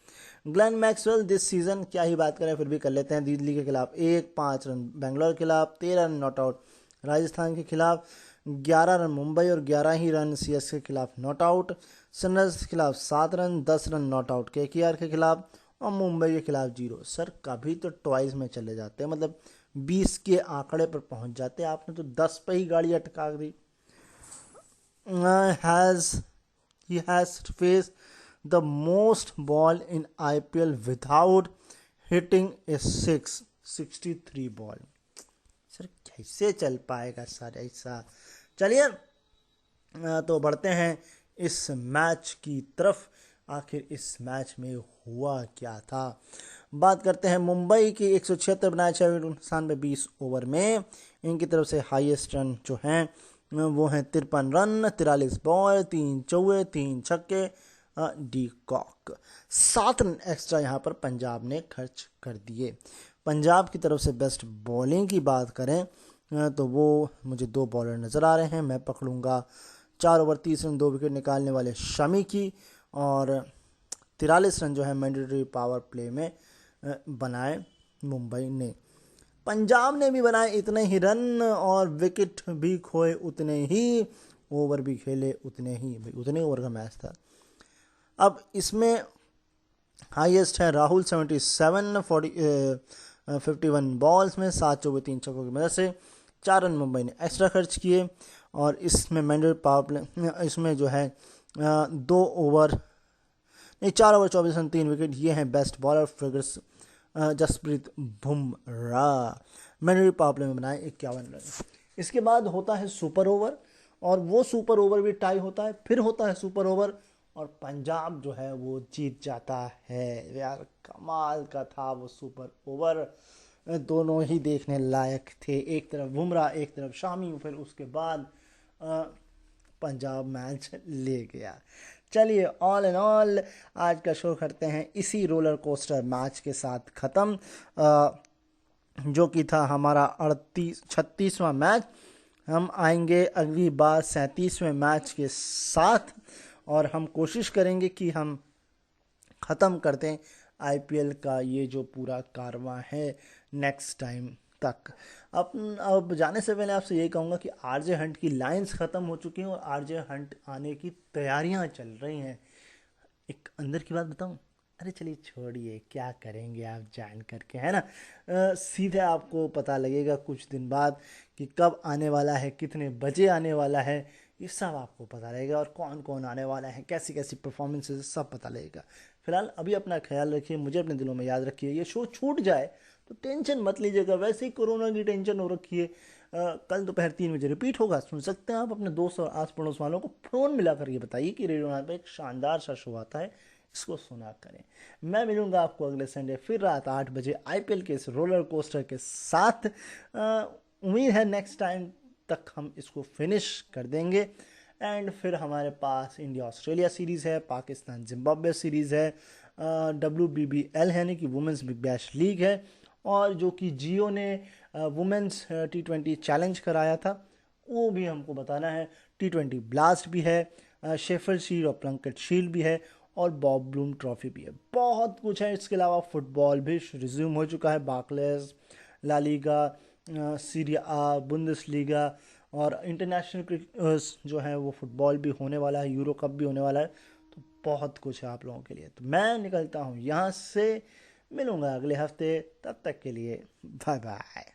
ग्लेन मैक्सवेल दिस सीजन, क्या ही बात करें, फिर भी कर लेते हैं। दिल्ली के खिलाफ 5 रन, बेंगलोर के खिलाफ 13 रन नॉट आउट, राजस्थान के खिलाफ 11 रन मुंबई और 11 ही रन सीएसके के खिलाफ नॉट आउट, सनराइजर्स के खिलाफ 7 run 10 run not out KKR के खिलाफ, और मुंबई के खिलाफ 0। सर कभी तो ट्वाइस में चले जाते हैं, मतलब 20 के आंकड़े पर पहुंच जाते हैं, आपने तो 10 पे ही गाड़ी अटका दी। He has faced the most ball in IPL without hitting a 63 ball. Sir कैसे चल पाएगा सर ऐसा। चलिए तो बढ़ते हैं इस मैच की तरफ। आखिर इस मैच में हुआ क्या था, बात करते हैं। मुंबई की 176 बनाए 96 20 ओवर में, इनकी तरफ से हाईएस्ट रन जो हैं वो हैं 53 रन, 43 बॉल, 3 चौके 3 छक्के, डी कॉक। 7 रन एक्स्ट्रा यहाँ पर पंजाब ने खर्च कर दिए। पंजाब की तरफ से बेस्ट बॉलिंग की बात करें तो वो मुझे 2 बॉलर नज़र आ रहे हैं। मैं पकड़ूंगा 4 ओवर 30 रन 2 विकेट निकालने वाले शमी की, और 43 रन जो है मैंडेटरी पावर प्ले में बनाए मुंबई ने। पंजाब ने भी बनाए इतने ही रन, और विकेट भी खोए उतने ही, ओवर भी खेले उतने ही, भाई उतने ओवर का मैच था। अब इसमें हाईएस्ट है राहुल 51 बॉल्स में 7 चौके 3 छक्कों की मदद से 4 रन मुंबई ने एक्स्ट्रा खर्च किए, और इसमें मैंडेटरी पावर प्ले इसमें जो है 2 ओवर नहीं 4 ओवर 24 रन 3 विकेट। ये हैं best bowler figures. Jasprit Bumrah mandatory power play में बनाए 51 रन। इसके बाद होता है सुपर ओवर, और वो सुपर ओवर भी टाई होता है, फिर होता है सुपर ओवर, और पंजाब जो है वो जीत जाता है। यार कमाल का था वो सुपर ओवर, दोनों ही देखने लायक थे। एक तरफ बुमराह एक तरफ शामी, फिर उसके बाद पंजाब मैच ले गया। चलिए ऑल एंड ऑल आज का शो करते हैं इसी रोलर कोस्टर मैच के साथ ख़त्म, जो कि था हमारा 36वां मैच। हम आएंगे अगली बार 37वें मैच के साथ, और हम कोशिश करेंगे कि हम ख़त्म कर दें आईपीएल का ये जो पूरा कारवां है नेक्स्ट टाइम तक। अब जाने से पहले आपसे यही कहूँगा कि आरजे हंट की लाइंस ख़त्म हो चुकी हैं, और आरजे हंट आने की तैयारियां चल रही हैं। एक अंदर की बात बताऊं, अरे चलिए छोड़िए, क्या करेंगे आप जान करके, है ना। सीधे आपको पता लगेगा कुछ दिन बाद कि कब आने वाला है, कितने बजे आने वाला है, ये सब आपको पता लगेगा, और कौन कौन आने वाला है, कैसी कैसी परफॉर्मेंसेज, सब पता लगेगा। फिलहाल अभी अपना ख्याल रखिए, मुझे अपने दिलों में याद रखिए। ये शो छूट जाए तो टेंशन मत लीजिएगा, वैसे ही कोरोना की टेंशन हो रखी है। कल दोपहर 3 बजे रिपीट होगा, सुन सकते हैं आप। अपने दोस्त और आस पड़ोस वालों को फ़ोन मिला करके बताइए कि रेडियो नाथ पे एक शानदार सा शो आता है, इसको सुना करें। मैं मिलूंगा आपको अगले संडे फिर रात 8 बजे आईपीएल के इस रोलर कोस्टर के साथ। उम्मीद है नेक्स्ट टाइम तक हम इसको फिनिश कर देंगे, एंड फिर हमारे पास इंडिया ऑस्ट्रेलिया सीरीज़ है, पाकिस्तान जिम्बाब्वे सीरीज़ है, WBBL है यानी कि वुमेंस बिग बैश लीग है, और जो कि जियो ने वुमेंस T20 चैलेंज कराया था वो भी हमको बताना है। T20 ब्लास्ट भी है, शेफर शील्ड और प्लंकेट शील्ड भी है, और बॉब ब्लूम ट्रॉफी भी है। बहुत कुछ है। इसके अलावा फुटबॉल भी रिज्यूम हो चुका है, बार्कलेस, ला लीगा, सीरिया आ, बुंदेसलीगा, और इंटरनेशनल जो है वो फुटबॉल भी होने वाला है, यूरो कप भी होने वाला है। तो बहुत कुछ है आप लोगों के लिए। तो मैं निकलता हूँ यहाँ से, मिलूंगा अगले हफ्ते, तब तक के लिए बाय बाय।